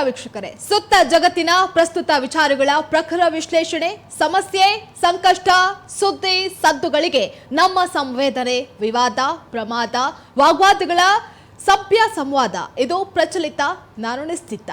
ವೀಕ್ಷಕರೇ, ಸುತ್ತ ಜಗತ್ತಿನ ಪ್ರಸ್ತುತ ವಿಚಾರಗಳ ಪ್ರಖರ ವಿಶ್ಲೇಷಣೆ, ಸಮಸ್ಯೆ, ಸಂಕಷ್ಟ, ಸುದ್ದಿ, ಸದ್ದುಗಳಿಗೆ ನಮ್ಮ ಸಂವೇದನೆ, ವಿವಾದ, ಪ್ರಮಾದ, ವಾಗ್ವಾದಗಳ ಸಭ್ಯ ಸಂವಾದ. ಇದು ಪ್ರಚಲಿತ, ನಾನು ನಿಶ್ಚಿತ.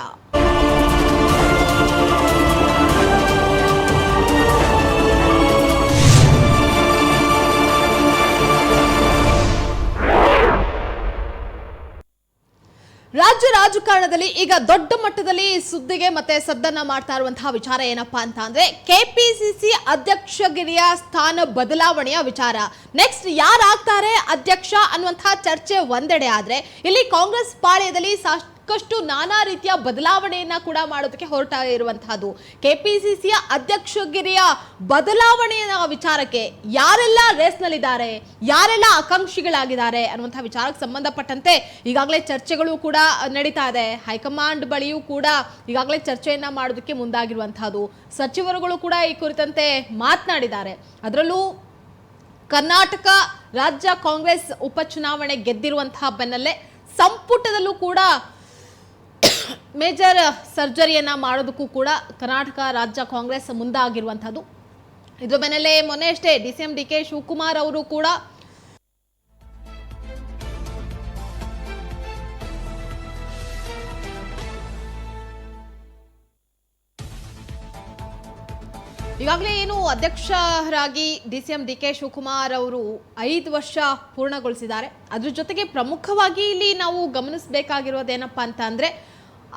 ರಾಜ್ಯ ರಾಜಕಾರಣದಲ್ಲಿ ಈಗ ದೊಡ್ಡ ಮಟ್ಟದಲ್ಲಿ ಸುದ್ದಿಗೆ ಮತ್ತೆ ಸದ್ದನ್ನ ಮಾಡ್ತಾ ಇರುವಂತಹ ವಿಚಾರ ಏನಪ್ಪಾ ಅಂತ ಅಂದ್ರೆ ಕೆಪಿಸಿಸಿ ಅಧ್ಯಕ್ಷಗಿರಿಯ ಸ್ಥಾನ ಬದಲಾವಣೆಯ ವಿಚಾರ. ನೆಕ್ಸ್ಟ್ ಯಾರಾಗ್ತಾರೆ ಅಧ್ಯಕ್ಷ ಅನ್ನುವಂತಹ ಚರ್ಚೆ ಒಂದೆಡೆ ಆದ್ರೆ, ಇಲ್ಲಿ ಕಾಂಗ್ರೆಸ್ ಪಾಳ್ಯದಲ್ಲಿ ಸಾಕಷ್ಟು ನಾನಾ ರೀತಿಯ ಬದಲಾವಣೆಯನ್ನ ಕೂಡ ಮಾಡೋದಕ್ಕೆ ಹೊರಟ ಇರುವಂತಹದ್ದು. ಕೆಪಿಸಿಸಿಯ ಅಧ್ಯಕ್ಷಗಿರಿಯ ಬದಲಾವಣೆಯ ವಿಚಾರಕ್ಕೆ ಯಾರೆಲ್ಲ ರೇಸ್ನಲ್ಲಿದ್ದಾರೆ, ಯಾರೆಲ್ಲ ಆಕಾಂಕ್ಷಿಗಳಾಗಿದ್ದಾರೆ ಅನ್ನುವಂತಹ ವಿಚಾರಕ್ಕೆ ಸಂಬಂಧಪಟ್ಟಂತೆ ಈಗಾಗಲೇ ಚರ್ಚೆಗಳು ಕೂಡ ನಡೀತಾ ಇದೆ. ಹೈಕಮಾಂಡ್ ಬಳಿಯೂ ಕೂಡ ಈಗಾಗಲೇ ಚರ್ಚೆಯನ್ನ ಮಾಡೋದಕ್ಕೆ ಮುಂದಾಗಿರುವಂತಹದ್ದು. ಸಚಿವರುಗಳು ಕೂಡ ಈ ಕುರಿತಂತೆ ಮಾತನಾಡಿದ್ದಾರೆ. ಅದರಲ್ಲೂ ಕರ್ನಾಟಕ ರಾಜ್ಯ ಕಾಂಗ್ರೆಸ್ ಉಪಚುನಾವಣೆ ಗೆದ್ದಿರುವಂತಹ ಬೆನ್ನಲ್ಲೇ ಸಂಪುಟದಲ್ಲೂ ಕೂಡ ಮೇಜರ್ ಸರ್ಜರಿಯನ್ನ ಮಾಡೋದಕ್ಕೂ ಕೂಡ ಕರ್ನಾಟಕ ರಾಜ್ಯ ಕಾಂಗ್ರೆಸ್ ಮುಂದಾಗಿರುವಂತಹದ್ದು. ಇದ್ರ ಬೆನ್ನಲ್ಲೇ ಮೊನ್ನೆ ಅಷ್ಟೇ ಡಿಸಿಎಂ ಡಿಕೆ ಶಿವಕುಮಾರ್ ಅವರು ಕೂಡ ಈಗಾಗಲೇ ಏನು ಅಧ್ಯಕ್ಷರಾಗಿ ಡಿಸಿಎಂ ಡಿಕೆ ಶಿವಕುಮಾರ್ ಅವರು 5 ವರ್ಷ ಪೂರ್ಣಗೊಳಿಸಿದ್ದಾರೆ. ಅದ್ರ ಜೊತೆಗೆ ಪ್ರಮುಖವಾಗಿ ಇಲ್ಲಿ ನಾವು ಗಮನಿಸಬೇಕಾಗಿರೋದೇನಪ್ಪಾ ಅಂತ ಅಂದ್ರೆ,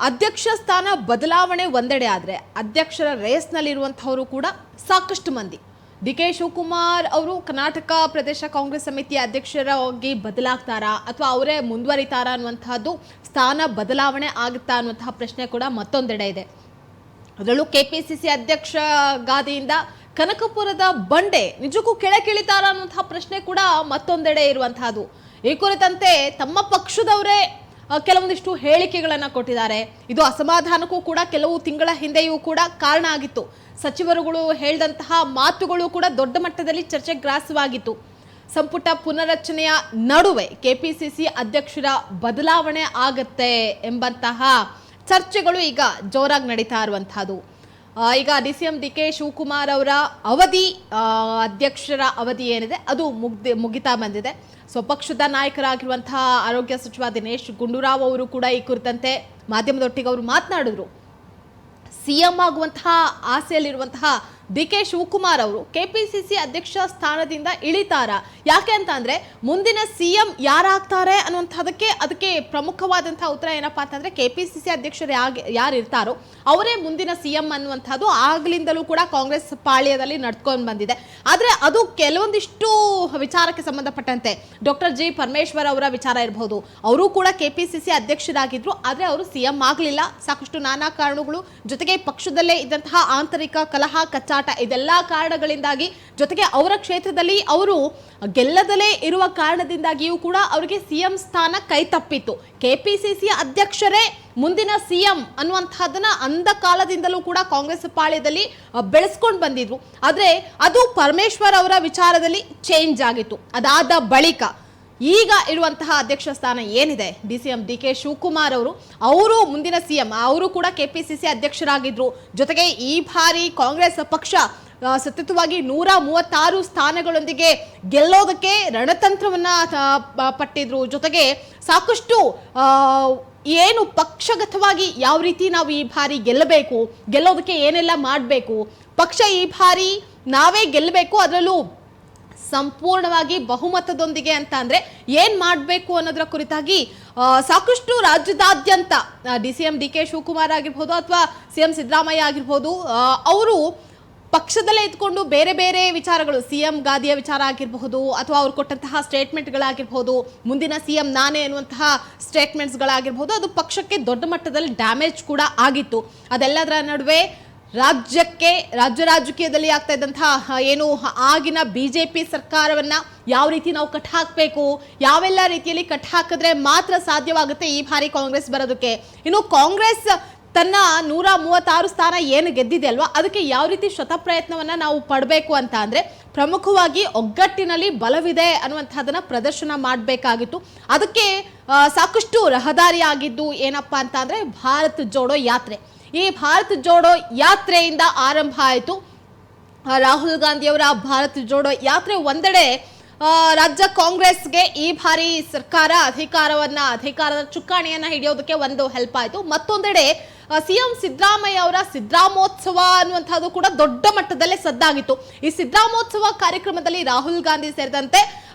ಅಧ್ಯಕ್ಷ ಸ್ಥಾನ ಬದಲಾವಣೆ ಒಂದೆಡೆ ಆದ್ರೆ ಅಧ್ಯಕ್ಷರ ರೇಸ್ನಲ್ಲಿರುವಂತಹವರು ಕೂಡ ಸಾಕಷ್ಟು ಮಂದಿ. ಡಿಕೆ ಶಿವಕುಮಾರ್ ಅವರು ಕರ್ನಾಟಕ ಪ್ರದೇಶ ಕಾಂಗ್ರೆಸ್ ಸಮಿತಿಯ ಅಧ್ಯಕ್ಷರಾಗಿ ಬದಲಾಗ್ತಾರಾ ಅಥವಾ ಅವರೇ ಮುಂದುವರಿತಾರಾ ಅನ್ನುವಂತಹದ್ದು, ಸ್ಥಾನ ಬದಲಾವಣೆ ಆಗುತ್ತಾ ಅನ್ನುವಂತಹ ಪ್ರಶ್ನೆ ಕೂಡ ಮತ್ತೊಂದೆಡೆ ಇದೆ. ಅದರಲ್ಲೂ ಕೆಪಿಸಿಸಿ ಅಧ್ಯಕ್ಷ ಗಾದಿಯಿಂದ ಕನಕಪುರದ ಬಂಡೆ ನಿಜಕ್ಕೂ ಕೆಳಗಿಳಿತಾರ ಅನ್ನುವಂತಹ ಪ್ರಶ್ನೆ ಕೂಡ ಮತ್ತೊಂದೆಡೆ ಇರುವಂತಹದ್ದು. ಈ ಕುರಿತಂತೆ ತಮ್ಮ ಪಕ್ಷದವರೇ ಕೆಲವೊಂದಿಷ್ಟು ಹೇಳಿಕೆಗಳನ್ನ ಕೊಟ್ಟಿದ್ದಾರೆ. ಇದು ಅಸಮಾಧಾನಕ್ಕೂ ಕೂಡ ಕೆಲವು ತಿಂಗಳ ಹಿಂದೆಯೂ ಕೂಡ ಕಾರಣ ಆಗಿತ್ತು. ಸಚಿವರುಗಳು ಹೇಳಿದಂತಹ ಮಾತುಗಳು ಕೂಡ ದೊಡ್ಡ ಮಟ್ಟದಲ್ಲಿ ಚರ್ಚೆಗೆ ಗ್ರಾಸವಾಗಿತ್ತು. ಸಂಪುಟ ಪುನರಚನೆಯ ನಡುವೆ ಕೆಪಿಸಿಸಿ ಅಧ್ಯಕ್ಷರ ಬದಲಾವಣೆ ಆಗತ್ತೆ ಎಂಬಂತಹ ಚರ್ಚೆಗಳು ಈಗ ಜೋರಾಗಿ ನಡೀತಾ ಇರುವಂತಹದ್ದು. ಈಗ ಡಿಸಿಎಂ ಡಿಕೆ ಶಿವಕುಮಾರ್ ಅವರ ಅವಧಿ, ಅಧ್ಯಕ್ಷರ ಅವಧಿ ಏನಿದೆ ಅದು ಮುಗಿತಾ ಬಂದಿದೆ. ಸ್ವಪಕ್ಷದ ನಾಯಕರಾಗಿರುವಂತಹ ಆರೋಗ್ಯ ಸಚಿವ ದಿನೇಶ್ ಗುಂಡೂರಾವ್ ಅವರು ಕೂಡ ಈ ಕುರಿತಂತೆ ಮಾಧ್ಯಮದೊಟ್ಟಿಗೆ ಅವರು ಮಾತನಾಡಿದ್ರು. ಸಿಎಂ ಆಗುವಂತಹ ಆಸೆಯಲ್ಲಿರುವಂತಹ ಡಿಕೆ ಶಿವಕುಮಾರ್ ಅವರು ಕೆಪಿಸಿಸಿ ಅಧ್ಯಕ್ಷ ಸ್ಥಾನದಿಂದ ಇಳಿತಾರ. ಯಾಕೆ ಅಂತ ಅಂದ್ರೆ, ಮುಂದಿನ ಸಿಎಂ ಯಾರಾಗ್ತಾರೆ ಅದಕ್ಕೆ ಪ್ರಮುಖವಾದಂತಹ ಉತ್ತರ ಏನಪ್ಪಾ ಅಂತಂದ್ರೆ, ಕೆಪಿಸಿಸಿ ಅಧ್ಯಕ್ಷರು ಯಾರು ಇರ್ತಾರೋ ಅವರೇ ಮುಂದಿನ ಸಿಎಂ ಅನ್ನುವಂಥದ್ದು ಆಗ್ಲಿಂದಲೂ ಕೂಡ ಕಾಂಗ್ರೆಸ್ ಪಾಳ್ಯದಲ್ಲಿ ನಡ್ಕೊಂಡು ಬಂದಿದೆ. ಆದ್ರೆ ಅದು ಕೆಲವೊಂದಿಷ್ಟು ವಿಚಾರಕ್ಕೆ ಸಂಬಂಧಪಟ್ಟಂತೆ ಡಾಕ್ಟರ್ ಜಿ ಪರಮೇಶ್ವರ್ ಅವರ ವಿಚಾರ ಇರಬಹುದು. ಅವರು ಕೂಡ ಕೆಪಿಸಿಸಿ ಅಧ್ಯಕ್ಷರಾಗಿದ್ರು, ಆದ್ರೆ ಅವರು ಸಿಎಂ ಆಗ್ಲಿಲ್ಲ. ಸಾಕಷ್ಟು ನಾನಾ ಕಾರಣಗಳು, ಜೊತೆಗೆ ಪಕ್ಷದಲ್ಲೇ ಇದ್ದಂತಹ ಆಂತರಿಕ ಕಲಹ, ಕಚ್ಚಾಟ, ಇದೆಲ್ಲಾ ಕಾರಣಗಳಿಂದಾಗಿ, ಜೊತೆಗೆ ಅವರ ಕ್ಷೇತ್ರದಲ್ಲಿ ಅವರು ಗೆಲ್ಲದಲೇ ಇರುವ ಕಾರಣದಿಂದಾಗಿಯೂ ಕೂಡ ಅವರಿಗೆ ಸಿಎಂ ಸ್ಥಾನ ಕೈ ತಪ್ಪಿತ್ತು. ಕೆಪಿಸಿಸಿ ಅಧ್ಯಕ್ಷರೇ ಮುಂದಿನ ಸಿಎಂ ಅನ್ನುವಂಥದ್ದನ್ನ ಅಂದ ಕಾಲದಿಂದಲೂ ಕೂಡ ಕಾಂಗ್ರೆಸ್ ಪಾಳ್ಯದಲ್ಲಿ ಬೆಳೆಸ್ಕೊಂಡು ಬಂದಿದ್ರು. ಆದ್ರೆ ಅದು ಪರಮೇಶ್ವರ್ ಅವರ ವಿಚಾರದಲ್ಲಿ ಚೇಂಜ್ ಆಗಿತ್ತು. ಅದಾದ ಬಳಿಕ ಈಗ ಇರುವಂತಹ ಅಧ್ಯಕ್ಷ ಸ್ಥಾನ ಏನಿದೆ, ಡಿಸಿಎಂ ಡಿಕೆ ಶಿವಕುಮಾರ್ ಅವರು ಮುಂದಿನ ಸಿಎಂ, ಅವರು ಕೂಡ ಕೆಪಿಸಿಸಿ ಅಧ್ಯಕ್ಷರಾಗಿದ್ರು. ಜೊತೆಗೆ ಈ ಬಾರಿ ಕಾಂಗ್ರೆಸ್ ಪಕ್ಷ ಸತತವಾಗಿ 136 ಸ್ಥಾನಗಳೊಂದಿಗೆ ಗೆಲ್ಲೋದಕ್ಕೆ ರಣತಂತ್ರವನ್ನ ಪಟ್ಟಿದ್ರು. ಜೊತೆಗೆ ಸಾಕಷ್ಟು ಏನು ಪಕ್ಷಗತವಾಗಿ ಯಾವ ರೀತಿ ನಾವು ಈ ಬಾರಿ ಗೆಲ್ಲೋದಕ್ಕೆ ಏನೆಲ್ಲ ಮಾಡಬೇಕು, ಪಕ್ಷ ಈ ಬಾರಿ ನಾವೇ ಗೆಲ್ಲಬೇಕು, ಅದರಲ್ಲೂ ಸಂಪೂರ್ಣವಾಗಿ ಬಹುಮತದೊಂದಿಗೆ ಅಂತ ಅಂದ್ರೆ ಏನ್ ಮಾಡಬೇಕು ಅನ್ನೋದರ ಕುರಿತಾಗಿ ಸಾಕಷ್ಟು ರಾಜ್ಯದಾದ್ಯಂತ ಡಿಸಿಎಂ ಡಿಕೆ ಶಿವಕುಮಾರ್ ಆಗಿರ್ಬೋದು ಅಥವಾ ಸಿಎಂ ಸಿದ್ದರಾಮಯ್ಯ ಆಗಿರ್ಬೋದು, ಅವರು ಪಕ್ಷದಲ್ಲೇ ಇದ್ಕೊಂಡು ಬೇರೆ ಬೇರೆ ವಿಚಾರಗಳು, ಸಿಎಂ ಗಾದಿಯ ವಿಚಾರ ಆಗಿರಬಹುದು ಅಥವಾ ಅವ್ರು ಕೊಟ್ಟಂತಹ ಸ್ಟೇಟ್ಮೆಂಟ್ಗಳಾಗಿರ್ಬೋದು, ಮುಂದಿನ ಸಿಎಂ ನಾನೇ ಅನ್ನುವಂತಹ ಸ್ಟೇಟ್ಮೆಂಟ್ಸ್ಗಳಾಗಿರ್ಬೋದು, ಅದು ಪಕ್ಷಕ್ಕೆ ದೊಡ್ಡ ಮಟ್ಟದಲ್ಲಿ ಡ್ಯಾಮೇಜ್ ಕೂಡ ಆಗಿತ್ತು. ಅದೆಲ್ಲದರ ನಡುವೆ ರಾಜ್ಯ ರಾಜಕೀಯದಲ್ಲಿ ಆಗ್ತಾ ಇದ್ದಂತಹ ಏನು ಆಗಿನ ಬಿಜೆಪಿ ಸರ್ಕಾರವನ್ನ ಯಾವ ರೀತಿ ನಾವು ಕಟ್ ಹಾಕಬೇಕು, ಯಾವೆಲ್ಲ ರೀತಿಯಲ್ಲಿ ಕಟ್ ಹಾಕಿದ್ರೆ ಮಾತ್ರ ಸಾಧ್ಯವಾಗುತ್ತೆ ಈ ಬಾರಿ ಕಾಂಗ್ರೆಸ್ ಬರೋದಕ್ಕೆ. ಇನ್ನು ಕಾಂಗ್ರೆಸ್ ತನ್ನ 136 ಸ್ಥಾನ ಏನು ಗೆದ್ದಿದೆ ಅಲ್ವಾ, ಅದಕ್ಕೆ ಯಾವ ರೀತಿ ಶತಪ್ರಯತ್ನವನ್ನ ನಾವು ಪಡಬೇಕು ಅಂತ ಅಂದ್ರೆ ಪ್ರಮುಖವಾಗಿ ಒಗ್ಗಟ್ಟಿನಲ್ಲಿ ಬಲವಿದೆ ಅನ್ನುವಂಥದ್ದನ್ನ ಪ್ರದರ್ಶನ ಮಾಡಬೇಕಾಗಿತ್ತು. ಅದಕ್ಕೆ ಸಾಕಷ್ಟು ರಹದಾರಿ ಆಗಿದ್ದು ಏನಪ್ಪಾ ಅಂತ ಅಂದ್ರೆ ಭಾರತ್ ಜೋಡೋ ಯಾತ್ರೆ. ಈ ಭಾರತ್ ಜೋಡೋ ಯಾತ್ರೆಯಿಂದ ಆರಂಭ ಆಯಿತು ರಾಹುಲ್ ಗಾಂಧಿಯವರ ಭಾರತ್ ಜೋಡೋ ಯಾತ್ರೆ. ಒಂದೆಡೆ ರಾಜ್ಯ ಕಾಂಗ್ರೆಸ್ಗೆ ಈ ಬಾರಿ ಸರ್ಕಾರ ಅಧಿಕಾರದ ಚುಕ್ಕಾಣಿಯನ್ನ ಹಿಡಿಯೋದಕ್ಕೆ ಒಂದು ಹೆಲ್ಪ್ ಆಯಿತು. ಮತ್ತೊಂದೆಡೆ ಸಿಎಂ ಸಿದ್ದರಾಮಯ್ಯ ಅವರ ಸಿದ್ದರಾಮೋತ್ಸವ ಅನ್ನುವಂಥದ್ದು ಕೂಡ ದೊಡ್ಡ ಮಟ್ಟದಲ್ಲೇ ಸದ್ದಾಗಿತ್ತು. ಈ ಸಿದ್ದರಾಮೋತ್ಸವ ಕಾರ್ಯಕ್ರಮದಲ್ಲಿ ರಾಹುಲ್ ಗಾಂಧಿ ಸೇರಿದಂತೆ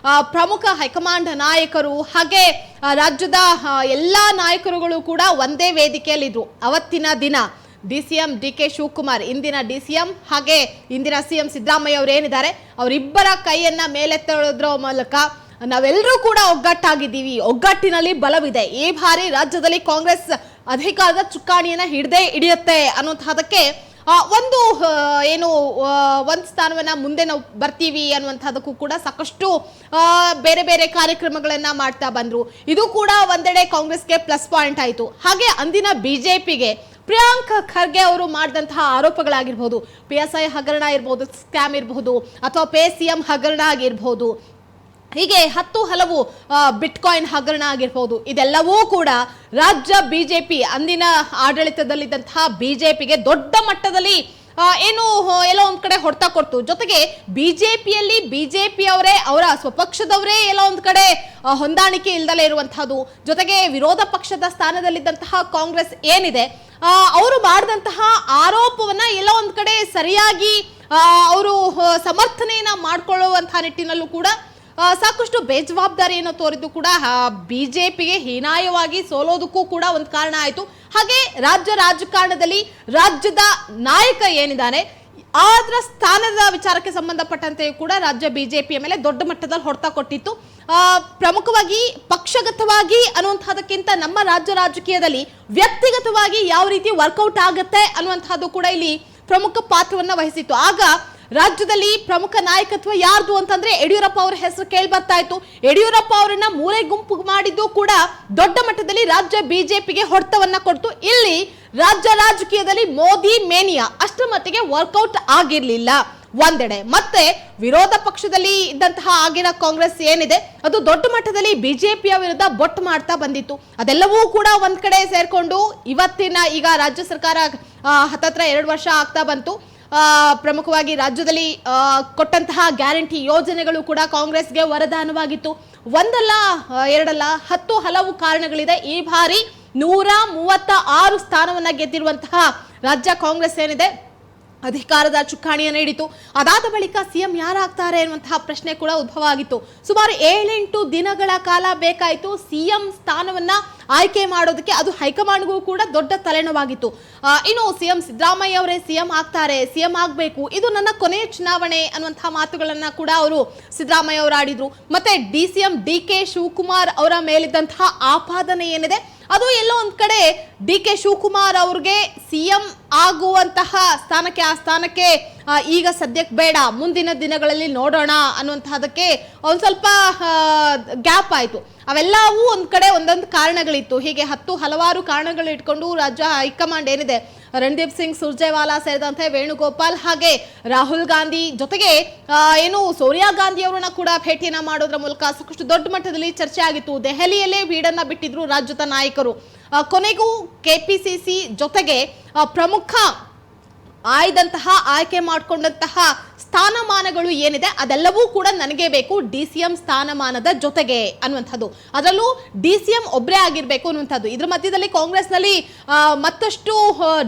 ಪ್ರಮುಖ ಹೈಕಮಾಂಡ್ ನಾಯಕರು ಹಾಗೆ ರಾಜ್ಯದ ಎಲ್ಲಾ ನಾಯಕರುಗಳು ಕೂಡ ಒಂದೇ ವೇದಿಕೆಯಲ್ಲಿದ್ರು. ಅವತ್ತಿನ ದಿನ ಡಿಸಿಎಂ ಡಿಕೆ ಶಿವಕುಮಾರ್, ಇಂದಿನ ಡಿಸಿಎಂ ಹಾಗೆ ಇಂದಿನ ಸಿಎಂ ಸಿದ್ದರಾಮಯ್ಯ ಅವರು ಏನಿದ್ದಾರೆ ಅವರಿಬ್ಬರ ಕೈಯನ್ನ ಮೇಲೆತ್ತೋದ್ರ ಮೂಲಕ ನಾವೆಲ್ಲರೂ ಕೂಡ ಒಗ್ಗಟ್ಟಾಗಿದ್ದೀವಿ, ಒಗ್ಗಟ್ಟಿನಲ್ಲಿ ಬಲವಿದೆ, ಈ ಬಾರಿ ರಾಜ್ಯದಲ್ಲಿ ಕಾಂಗ್ರೆಸ್ ಅಧಿಕಾರದ ಚುಕ್ಕಾಣಿಯನ್ನ ಹಿಡಿಯುತ್ತೆ ಅನ್ನುವಂಥದ್ದಕ್ಕೆ ಒಂದು ಒಂದು ಸ್ಥಾನವನ್ನ ಮುಂದೆ ನಾವು ಬರ್ತೀವಿ ಅನ್ನುವಂಥದ್ದಕ್ಕೂ ಕೂಡ ಸಾಕಷ್ಟು ಬೇರೆ ಬೇರೆ ಕಾರ್ಯಕ್ರಮಗಳನ್ನ ಮಾಡ್ತಾ ಬಂದ್ರು. ಇದು ಕೂಡ ಒಂದೆಡೆ ಕಾಂಗ್ರೆಸ್ಗೆ ಪ್ಲಸ್ ಪಾಯಿಂಟ್ ಆಯಿತು. ಹಾಗೆ ಅಂದಿನ ಬಿಜೆಪಿಗೆ ಪ್ರಿಯಾಂಕ್ ಖರ್ಗೆ ಅವರು ಮಾಡಿದಂತಹ ಆರೋಪಗಳಾಗಿರ್ಬೋದು, PSI ಹಗರಣ ಇರ್ಬೋದು, ಸ್ಕ್ಯಾಮ್ ಇರಬಹುದು, ಅಥವಾ ಪೇ ಸಿಎಂ ಹಗರಣ ಆಗಿರ್ಬೋದು, ಹೀಗೆ ಹಲವು ಬಿಟ್ಕಾಯಿನ್ ಹಗರಣ ಆಗಿರ್ಬೋದು, ಇದೆಲ್ಲವೂ ಕೂಡ ರಾಜ್ಯ ಬಿಜೆಪಿ ಅಂದಿನ ಆಡಳಿತದಲ್ಲಿದ್ದಂತಹ ಬಿಜೆಪಿಗೆ ದೊಡ್ಡ ಮಟ್ಟದಲ್ಲಿ ಎಲ್ಲೋ ಒಂದ್ ಕಡೆ ಹೊಡೆತ ಕೊಡ್ತು. ಜೊತೆಗೆ ಬಿಜೆಪಿಯಲ್ಲಿ ಬಿಜೆಪಿಯವರೇ ಅವರ ಸ್ವಪಕ್ಷದವರೇ ಎಲ್ಲೋ ಒಂದ್ ಕಡೆ ಹೊಂದಾಣಿಕೆ ಇಲ್ದಲೇ ಇರುವಂತಹದ್ದು, ಜೊತೆಗೆ ವಿರೋಧ ಪಕ್ಷದ ಸ್ಥಾನದಲ್ಲಿದ್ದಂತಹ ಕಾಂಗ್ರೆಸ್ ಏನಿದೆ ಅವರು ಮಾಡಿದಂತಹ ಆರೋಪವನ್ನ ಎಲ್ಲ ಒಂದ್ ಕಡೆ ಸರಿಯಾಗಿ ಅವರು ಸಮರ್ಥನೆಯನ್ನ ಮಾಡ್ಕೊಳ್ಳುವಂತಹ ನಿಟ್ಟಿನಲ್ಲೂ ಕೂಡ ಸಾಕಷ್ಟು ಬೇಜವಾಬ್ದಾರಿಯನ್ನು ತೋರಿದ್ದು ಕೂಡ ಬಿಜೆಪಿಗೆ ಹೀನಾಯವಾಗಿ ಸೋಲೋದಕ್ಕೂ ಕೂಡ ಒಂದು ಕಾರಣ ಆಯಿತು. ಹಾಗೆ ರಾಜಕಾರಣದಲ್ಲಿ ರಾಜ್ಯದ ನಾಯಕ ಏನಿದ್ದಾನೆ ಅದರ ಸ್ಥಾನದ ವಿಚಾರಕ್ಕೆ ಸಂಬಂಧಪಟ್ಟಂತೆ ಕೂಡ ರಾಜ್ಯ ಬಿಜೆಪಿಯ ಮೇಲೆ ದೊಡ್ಡ ಮಟ್ಟದಲ್ಲಿ ಹೊಡೆತ ಕೊಟ್ಟಿತ್ತು. ಪ್ರಮುಖವಾಗಿ ಪಕ್ಷಗತವಾಗಿ ಅನ್ನುವಂಥದ್ದಕ್ಕಿಂತ ನಮ್ಮ ರಾಜ್ಯ ರಾಜಕೀಯದಲ್ಲಿ ವ್ಯಕ್ತಿಗತವಾಗಿ ಯಾವ ರೀತಿ ವರ್ಕೌಟ್ ಆಗುತ್ತೆ ಅನ್ನುವಂಥದ್ದು ಕೂಡ ಇಲ್ಲಿ ಪ್ರಮುಖ ಪಾತ್ರವನ್ನ ವಹಿಸಿತ್ತು. ಆಗ ರಾಜ್ಯದಲ್ಲಿ ಪ್ರಮುಖ ನಾಯಕತ್ವ ಯಾರ್ದು ಅಂತಂದ್ರೆ ಯಡಿಯೂರಪ್ಪ ಅವರ ಹೆಸರು ಕೇಳಿ ಬರ್ತಾ ಇತ್ತು. ಯಡಿಯೂರಪ್ಪ ಅವರನ್ನ ಮೂಲೆ ಗುಂಪು ಮಾಡಿದ್ದು ಕೂಡ ದೊಡ್ಡ ಮಟ್ಟದಲ್ಲಿ ರಾಜ್ಯ ಬಿಜೆಪಿಗೆ ಹೊಡೆತವನ್ನ ಕೊಡ್ತು. ಇಲ್ಲಿ ರಾಜ್ಯ ರಾಜಕೀಯದಲ್ಲಿ ಮೋದಿ ಮೇನಿಯಾ ಅಷ್ಟರ ಮಟ್ಟಿಗೆ ವರ್ಕೌಟ್ ಆಗಿರ್ಲಿಲ್ಲ ಒಂದೆಡೆ. ಮತ್ತೆ ವಿರೋಧ ಪಕ್ಷದಲ್ಲಿ ಇದ್ದಂತಹ ಆಗಿನ ಕಾಂಗ್ರೆಸ್ ಏನಿದೆ ಅದು ದೊಡ್ಡ ಮಟ್ಟದಲ್ಲಿ ಬಿಜೆಪಿಯ ವಿರುದ್ಧ ಬೊಟ್ಟು ಮಾಡ್ತಾ ಬಂದಿತ್ತು. ಅದೆಲ್ಲವೂ ಕೂಡ ಒಂದ್ ಕಡೆ ಸೇರ್ಕೊಂಡು ಇವತ್ತಿನ ಈಗ ರಾಜ್ಯ ಸರ್ಕಾರ ಹತ್ತತ್ರ 2 ವರ್ಷ ಆಗ್ತಾ ಬಂತು. ಪ್ರಮುಖವಾಗಿ ರಾಜ್ಯದಲ್ಲಿ ಕೊಟ್ಟಂತಹ ಗ್ಯಾರಂಟಿ ಯೋಜನೆಗಳು ಕೂಡ ಕಾಂಗ್ರೆಸ್ಗೆ ವರದಾನವಾಗಿತ್ತು. ಒಂದಲ್ಲ ಎರಡಲ್ಲ ಹಲವು ಕಾರಣಗಳಿದೆ. ಈ ಬಾರಿ 136 ಸ್ಥಾನವನ್ನ ಗೆದ್ದಿರುವಂತಹ ರಾಜ್ಯ ಕಾಂಗ್ರೆಸ್ ಏನಿದೆ ಅಧಿಕಾರದ ಚುಕ್ಕಾಣಿಯನ್ನು ಹಿಡಿತು. ಅದಾದ ಬಳಿಕ ಸಿಎಂ ಯಾರಾಗ್ತಾರೆ ಅನ್ನುವಂತಹ ಪ್ರಶ್ನೆ ಕೂಡ ಉದ್ಭವ ಆಗಿತ್ತು. ಸುಮಾರು 7-8 ದಿನಗಳ ಕಾಲ ಬೇಕಾಯಿತು ಸಿಎಂ ಸ್ಥಾನವನ್ನ ಆಯ್ಕೆ ಮಾಡೋದಕ್ಕೆ. ಅದು ಹೈಕಮಾಂಡ್ಗೂ ಕೂಡ ದೊಡ್ಡ ತಲೆನೋವಾಗಿತ್ತು. ಇನ್ನು ಸಿಎಂ ಸಿದ್ದರಾಮಯ್ಯ ಅವರೇ ಸಿಎಂ ಆಗ್ತಾರೆ, ಸಿಎಂ ಆಗ್ಬೇಕು, ಇದು ನನ್ನ ಕೊನೆಯ ಚುನಾವಣೆ ಅನ್ನುವಂತಹ ಮಾತುಗಳನ್ನ ಕೂಡ ಅವರು ಸಿದ್ದರಾಮಯ್ಯ ಅವರು ಆಡಿದ್ರು. ಮತ್ತೆ ಡಿಸಿಎಂ ಡಿಕೆ ಶಿವಕುಮಾರ್ ಅವರ ಮೇಲಿದ್ದಂತಹ ಆಪಾದನೆ ಏನಿದೆ ಅದು ಎಲ್ಲೋ ಒಂದ್ ಕಡೆ ಡಿಕೆ ಶಿವಕುಮಾರ್ ಅವ್ರಿಗೆ ಸಿಎಂ ಆಗುವಂತಹ ಸ್ಥಾನಕ್ಕೆ ಈಗ ಸದ್ಯಕ್ಕೆ ಬೇಡ, ಮುಂದಿನ ದಿನಗಳಲ್ಲಿ ನೋಡೋಣ ಅನ್ನುವಂತಹದಕ್ಕೆ ಒಂದ್ ಸ್ವಲ್ಪ ಗ್ಯಾಪ್ ಆಯ್ತು. ಅವೆಲ್ಲವೂ ಒಂದ್ ಕಡೆ ಒಂದೊಂದು ಕಾರಣಗಳಿತ್ತು. ಹೀಗೆ ಹಲವಾರು ಕಾರಣಗಳು ಇಟ್ಕೊಂಡು ರಾಜ್ಯ ಹೈಕಮಾಂಡ್ ಏನಿದೆ ರಣದೀಪ್ ಸಿಂಗ್ ಸುರ್ಜೇವಾಲಾ ಸೇರಿದಂತೆ ವೇಣುಗೋಪಾಲ್ ಹಾಗೆ ರಾಹುಲ್ ಗಾಂಧಿ ಜೊತೆಗೆ ಸೋನಿಯಾ ಗಾಂಧಿ ಅವರನ್ನ ಕೂಡ ಭೇಟಿಯನ್ನ ಮಾಡೋದ್ರ ಮೂಲಕ ಸಾಕಷ್ಟು ದೊಡ್ಡ ಮಟ್ಟದಲ್ಲಿ ಚರ್ಚೆ ಆಗಿತ್ತು. ದೆಹಲಿಯಲ್ಲೇ ಬೀಡನ್ನ ಬಿಟ್ಟಿದ್ರು ರಾಜ್ಯದ ನಾಯಕರು. ಕೊನೆಗೂ ಕೆಪಿಸಿಸಿ ಜೊತೆಗೆ ಪ್ರಮುಖ ಆಯ್ಕೆ ಮಾಡಿಕೊಂಡಂತಹ ಸ್ಥಾನಮಾನಗಳು ಏನಿದೆ ಅದೆಲ್ಲವೂ ಕೂಡ ನನಗೆ ಬೇಕು ಡಿಸಿಎಂ ಸ್ಥಾನಮಾನದ ಜೊತೆಗೆ ಅನ್ನುವಂಥದ್ದು. ಅದರಲ್ಲೂ ಡಿಸಿಎಂ ಒಬ್ಬರೇ ಆಗಿರ್ಬೇಕು ಅನ್ನುವಂಥದ್ದು. ಇದ್ರ ಮಧ್ಯದಲ್ಲಿ ಕಾಂಗ್ರೆಸ್ನಲ್ಲಿ ಮತ್ತಷ್ಟು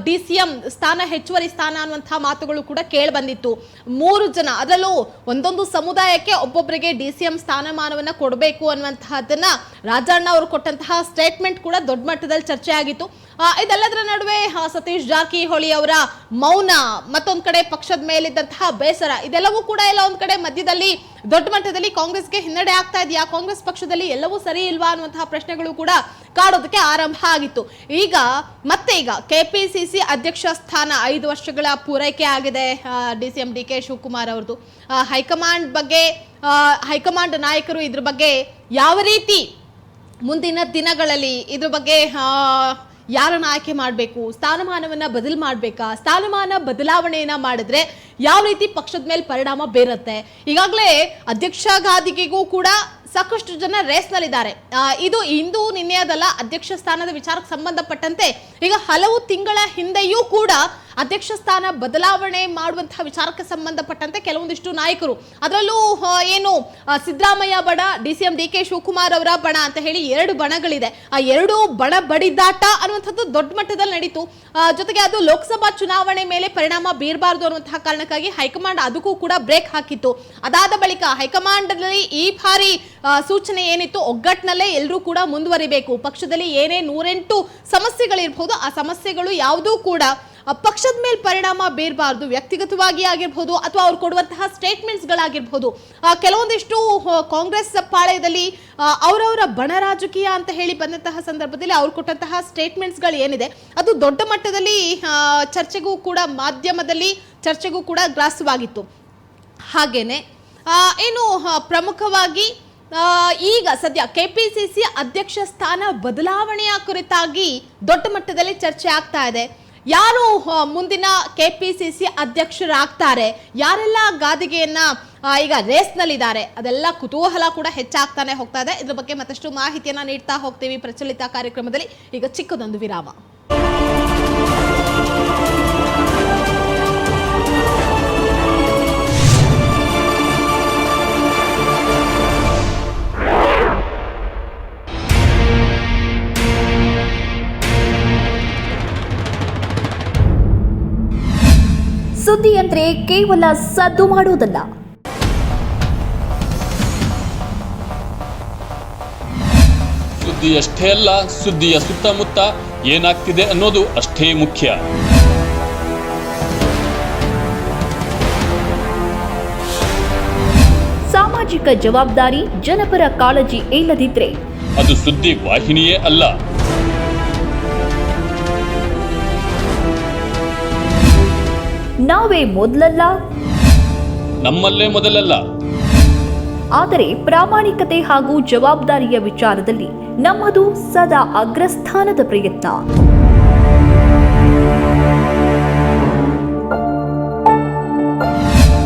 ಡಿಸಿಎಂ ಸ್ಥಾನ ಹೆಚ್ಚುವರಿ ಸ್ಥಾನ ಅನ್ನುವಂತಹ ಮಾತುಗಳು ಕೂಡ ಕೇಳಿ ಬಂದಿತ್ತು. 3 ಜನ ಅದರಲ್ಲೂ ಒಂದೊಂದು ಸಮುದಾಯಕ್ಕೆ ಒಬ್ಬೊಬ್ಬರಿಗೆ ಡಿಸಿಎಂ ಸ್ಥಾನಮಾನವನ್ನ ಕೊಡಬೇಕು ಅನ್ನುವಂತಹದನ್ನ ರಾಜಣ್ಣ ಅವರು ಕೊಟ್ಟಂತಹ ಸ್ಟೇಟ್ಮೆಂಟ್ ಕೂಡ ದೊಡ್ಡ ಮಟ್ಟದಲ್ಲಿ ಚರ್ಚೆ ಆಗಿತ್ತು. ಇದೆಲ್ಲದರ ನಡುವೆ ಸತೀಶ್ ಜಾರಕಿಹೊಳಿ ಅವರ ಮೌನ, ಮತ್ತೊಂದ್ ಕಡೆ ಪಕ್ಷದ ಮೇಲಿದ್ದಂತಹ ಬೇಸರ, ಇದೆಲ್ಲವೂ ಕೂಡ ಎಲ್ಲ ಒಂದ್ ಕಡೆ ಮಧ್ಯದಲ್ಲಿ ದೊಡ್ಡ ಮಟ್ಟದಲ್ಲಿ ಕಾಂಗ್ರೆಸ್ಗೆ ಹಿನ್ನಡೆ ಆಗ್ತಾ ಇದೆಯಾ, ಕಾಂಗ್ರೆಸ್ ಪಕ್ಷದಲ್ಲಿ ಎಲ್ಲವೂ ಸರಿ ಇಲ್ವಾ ಅನ್ನುವಂತಹ ಪ್ರಶ್ನೆಗಳು ಕೂಡ ಕಾಡೋದಕ್ಕೆ ಆರಂಭ ಆಗಿತ್ತು. ಈಗ ಕೆಪಿಸಿಸಿ ಅಧ್ಯಕ್ಷ ಸ್ಥಾನ 5 ವರ್ಷಗಳ ಪೂರೈಕೆ ಆಗಿದೆ ಡಿಸಿಎಂ ಡಿಕೆ ಶಿವಕುಮಾರ್ ಅವ್ರದ್ದು. ಹೈಕಮಾಂಡ್ ನಾಯಕರು ಇದ್ರ ಬಗ್ಗೆ ಯಾವ ರೀತಿ ಮುಂದಿನ ದಿನಗಳಲ್ಲಿ ಇದ್ರ ಬಗ್ಗೆ ಯಾರನ್ನ ಆಯ್ಕೆ ಮಾಡಬೇಕು, ಸ್ಥಾನಮಾನವನ್ನ ಬದಲು ಮಾಡಬೇಕಾ, ಸ್ಥಾನಮಾನ ಬದಲಾವಣೆಯನ್ನ ಮಾಡಿದ್ರೆ ಯಾವ ರೀತಿ ಪಕ್ಷದ ಮೇಲೆ ಪರಿಣಾಮ ಬೀರುತ್ತೆ. ಈಗಾಗಲೇ ಅಧ್ಯಕ್ಷ ಗಾದಿಗೆಗೂ ಕೂಡ ಸಾಕಷ್ಟು ಜನ ರೇಸ್ನಲ್ಲಿದ್ದಾರೆ. ಇದು ಇಂದು ನಿನ್ನೆಯದಲ್ಲ, ಅಧ್ಯಕ್ಷ ಸ್ಥಾನದ ವಿಚಾರಕ್ಕೆ ಸಂಬಂಧಪಟ್ಟಂತೆ ಈಗ ಹಲವು ತಿಂಗಳ ಹಿಂದೆಯೂ ಕೂಡ ಅಧ್ಯಕ್ಷ ಸ್ಥಾನ ಬದಲಾವಣೆ ಮಾಡುವಂತಹ ವಿಚಾರಕ್ಕೆ ಸಂಬಂಧಪಟ್ಟಂತೆ ಕೆಲವೊಂದಿಷ್ಟು ನಾಯಕರು, ಅದರಲ್ಲೂ ಏನು ಸಿದ್ದರಾಮಯ್ಯ ಬಣ, DCM DK ಶಿವಕುಮಾರ್ ಅವರ ಬಣ ಅಂತ ಹೇಳಿ 2 ಬಣಗಳಿದೆ. ಆ 2 ಬಣ ಬಡಿದಾಟ ಅನ್ನುವಂಥದ್ದು ದೊಡ್ಡ ಮಟ್ಟದಲ್ಲಿ ನಡೀತು. ಜೊತೆಗೆ ಅದು ಲೋಕಸಭಾ ಚುನಾವಣೆ ಮೇಲೆ ಪರಿಣಾಮ ಬೀರಬಾರದು ಅನ್ನುವಂತಹ ಕಾರಣಕ್ಕಾಗಿ ಹೈಕಮಾಂಡ್ ಅದಕ್ಕೂ ಕೂಡ ಬ್ರೇಕ್ ಹಾಕಿತ್ತು. ಅದಾದ ಬಳಿಕ ಹೈಕಮಾಂಡ್ ನಲ್ಲಿ ಈ ಬಾರಿ ಸೂಚನೆ ಏನಿತ್ತು, ಒಗ್ಗಟ್ಟಿನಲ್ಲೇ ಎಲ್ಲರೂ ಕೂಡ ಮುಂದುವರಿಬೇಕು, ಪಕ್ಷದಲ್ಲಿ ಏನೇ 108 ಸಮಸ್ಯೆಗಳಿರ್ಬೋದು, ಆ ಸಮಸ್ಯೆಗಳು ಯಾವುದೂ ಕೂಡ ಪಕ್ಷದ ಮೇಲೆ ಪರಿಣಾಮ ಬೀರಬಾರ್ದು, ವ್ಯಕ್ತಿಗತವಾಗಿ ಆಗಿರ್ಬೋದು ಅಥವಾ ಅವ್ರು ಕೊಡುವಂತಹ ಸ್ಟೇಟ್ಮೆಂಟ್ಸ್ಗಳಾಗಿರ್ಬೋದು. ಕೆಲವೊಂದಿಷ್ಟು ಕಾಂಗ್ರೆಸ್ ಪಾಳಯದಲ್ಲಿ ಅವರವರ ಬಣ ರಾಜಕೀಯ ಅಂತ ಹೇಳಿ ಬಂದಂತಹ ಸಂದರ್ಭದಲ್ಲಿ ಅವ್ರು ಕೊಟ್ಟಂತಹ ಸ್ಟೇಟ್ಮೆಂಟ್ಸ್ಗಳು ಏನಿದೆ ಅದು ದೊಡ್ಡ ಮಟ್ಟದಲ್ಲಿ ಚರ್ಚೆಗೂ ಕೂಡ, ಮಾಧ್ಯಮದಲ್ಲಿ ಚರ್ಚೆಗೂ ಕೂಡ ಗ್ರಾಸವಾಗಿತ್ತು. ಹಾಗೇನೆ ಏನು ಪ್ರಮುಖವಾಗಿ ಈಗ ಸದ್ಯ KPCC ಅಧ್ಯಕ್ಷ ಸ್ಥಾನ ಬದಲಾವಣೆಯ ಕುರಿತಾಗಿ ದೊಡ್ಡ ಮಟ್ಟದಲ್ಲಿ ಚರ್ಚೆ ಆಗ್ತಾ ಇದೆ. ಯಾರು ಮುಂದಿನ KPCC ಅಧ್ಯಕ್ಷರಾಗ್ತಾರೆ, ಯಾರೆಲ್ಲ ಗಾದಿಗೆಯನ್ನ ಈಗ ರೇಸ್ನಲ್ಲಿದ್ದಾರೆ, ಅದೆಲ್ಲ ಕುತೂಹಲ ಕೂಡ ಹೆಚ್ಚಾಗ್ತಾನೆ ಹೋಗ್ತಾ ಇದೆ. ಇದ್ರ ಬಗ್ಗೆ ಮತ್ತಷ್ಟು ಮಾಹಿತಿಯನ್ನ ನೀಡ್ತಾ ಹೋಗ್ತೀವಿ ಪ್ರಚಲಿತ ಕಾರ್ಯಕ್ರಮದಲ್ಲಿ. ಈಗ ಚಿಕ್ಕದೊಂದು ವಿರಾಮ. ಸುದ್ದಿ ಅಂದ್ರೆ ಕೇವಲ ಸದ್ದು ಮಾಡುವುದಲ್ಲ, ಸುದ್ದಿಯಷ್ಟೇ ಅಲ್ಲ, ಸುದ್ದಿಯ ಸುತ್ತಮುತ್ತ ಏನಾಗ್ತಿದೆ ಅನ್ನೋದು ಅಷ್ಟೇ ಮುಖ್ಯ. ಸಾಮಾಜಿಕ ಜವಾಬ್ದಾರಿ, ಜನಪರ ಕಾಳಜಿ ಇಲ್ಲದಿದ್ರೆ ಅದು ಸುದ್ದಿ ವಾಹಿನಿಯೇ ಅಲ್ಲ. ನಾವೇ ಮೊದಲಲ್ಲ, ನಮ್ಮಲ್ಲೇ ಮೊದಲಲ್ಲ. ಆದರೆ ಪ್ರಾಮಾಣಿಕತೆ ಹಾಗೂ ಜವಾಬ್ದಾರಿಯ ವಿಚಾರದಲ್ಲಿ ನಮ್ಮದು ಸದಾ ಅಗ್ರಸ್ಥಾನದ ಪ್ರಯತ್ನ.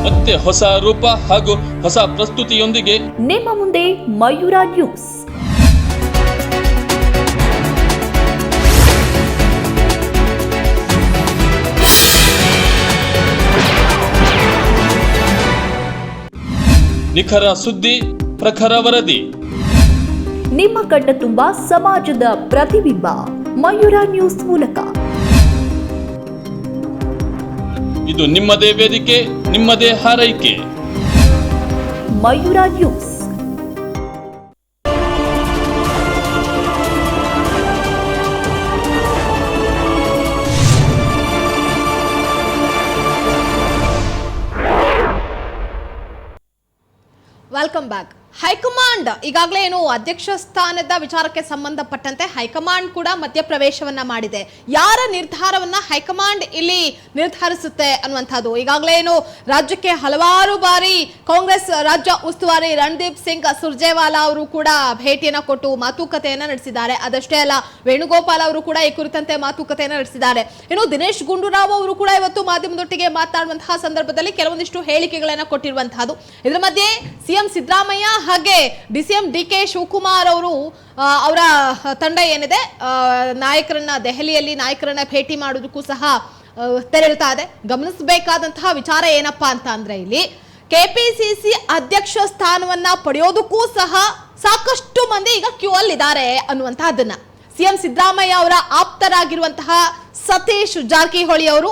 ಮತ್ತೆ ಹೊಸ ರೂಪ ಹಾಗೂ ಹೊಸ ಪ್ರಸ್ತುತಿಯೊಂದಿಗೆ ನಿಮ್ಮ ಮುಂದೆ ಮಯೂರ ನ್ಯೂಸ್. ನಿಖರ ಸುದ್ದಿ, ಪ್ರಖರ ವರದಿ, ನಿಮ್ಮ ಕಣ್ಣ ತುಂಬ ಸಮಾಜದ ಪ್ರತಿಬಿಂಬ ಮಯೂರ ನ್ಯೂಸ್ ಮೂಲಕ. ಇದು ನಿಮ್ಮದೇ ವೇದಿಕೆ, ನಿಮ್ಮದೇ ಹಾರೈಕೆ. Mayura news. Welcome back. High command ಈಗಾಗಲೇ ಏನು ಅಧ್ಯಕ್ಷ ಸ್ಥಾನದ ವಿಚಾರಕ್ಕೆ ಸಂಬಂಧಪಟ್ಟಂತೆ ಹೈಕಮಾಂಡ್ ಕೂಡ ಮಧ್ಯಪ್ರವೇಶವನ್ನ ಮಾಡಿದೆ. ಯಾರ ನಿರ್ಧಾರವನ್ನ ಹೈಕಮಾಂಡ್ ಇಲ್ಲಿ ನಿರ್ಧರಿಸುತ್ತೆ ಅನ್ನುವಂಥದ್ದು. ಈಗಾಗಲೇ ಏನು ರಾಜ್ಯಕ್ಕೆ ಹಲವಾರು ಬಾರಿ ಕಾಂಗ್ರೆಸ್ ರಾಜ್ಯ ಉಸ್ತುವಾರಿ ರಣದೀಪ್ ಸಿಂಗ್ ಸುರ್ಜೇವಾಲಾ ಅವರು ಕೂಡ ಭೇಟಿಯನ್ನ ಕೊಟ್ಟು ಮಾತುಕತೆಯನ್ನ ನಡೆಸಿದ್ದಾರೆ. ಅದಷ್ಟೇ ಅಲ್ಲ, ವೇಣುಗೋಪಾಲ್ ಅವರು ಕೂಡ ಈ ಕುರಿತಂತೆ ಮಾತುಕತೆಯನ್ನ ನಡೆಸಿದ್ದಾರೆ. ಇನ್ನು ದಿನೇಶ್ ಗುಂಡೂರಾವ್ ಅವರು ಕೂಡ ಇವತ್ತು ಮಾಧ್ಯಮದೊಟ್ಟಿಗೆ ಮಾತನಾಡುವಂತಹ ಸಂದರ್ಭದಲ್ಲಿ ಕೆಲವೊಂದಿಷ್ಟು ಹೇಳಿಕೆಗಳನ್ನ ಕೊಟ್ಟಿರುವಂತಹದ್ದು. ಇದರ ಮಧ್ಯೆ ಸಿಎಂ ಸಿದ್ದರಾಮಯ್ಯ ಹಾಗೆ DCM DK ಶಿವಕುಮಾರ್ ಅವರು ಅವರ ತಂಡ ಏನಿದೆ ನಾಯಕರನ್ನ ದೆಹಲಿಯಲ್ಲಿ ನಾಯಕರನ್ನ ಭೇಟಿ ಮಾಡೋದಕ್ಕೂ ಸಹ ತೆರಳುತ್ತಾ ಇದೆ. ಗಮನಿಸಬೇಕಾದಂತಹ ವಿಚಾರ ಏನಪ್ಪಾ ಅಂತ ಅಂದ್ರೆ ಇಲ್ಲಿ KPCC ಅಧ್ಯಕ್ಷ ಸ್ಥಾನವನ್ನ ಪಡೆಯೋದಕ್ಕೂ ಸಹ ಸಾಕಷ್ಟು ಮಂದಿ ಈಗ ಕ್ಯೂ ಅಲ್ಲಿ ಇದ್ದಾರೆ ಅನ್ನುವಂತಹದನ್ನ ಸಿಎಂ ಸಿದ್ದರಾಮಯ್ಯ ಅವರ ಆಪ್ತರಾಗಿರುವಂತಹ ಸತೀಶ್ ಜಾರಕಿಹೊಳಿ ಅವರು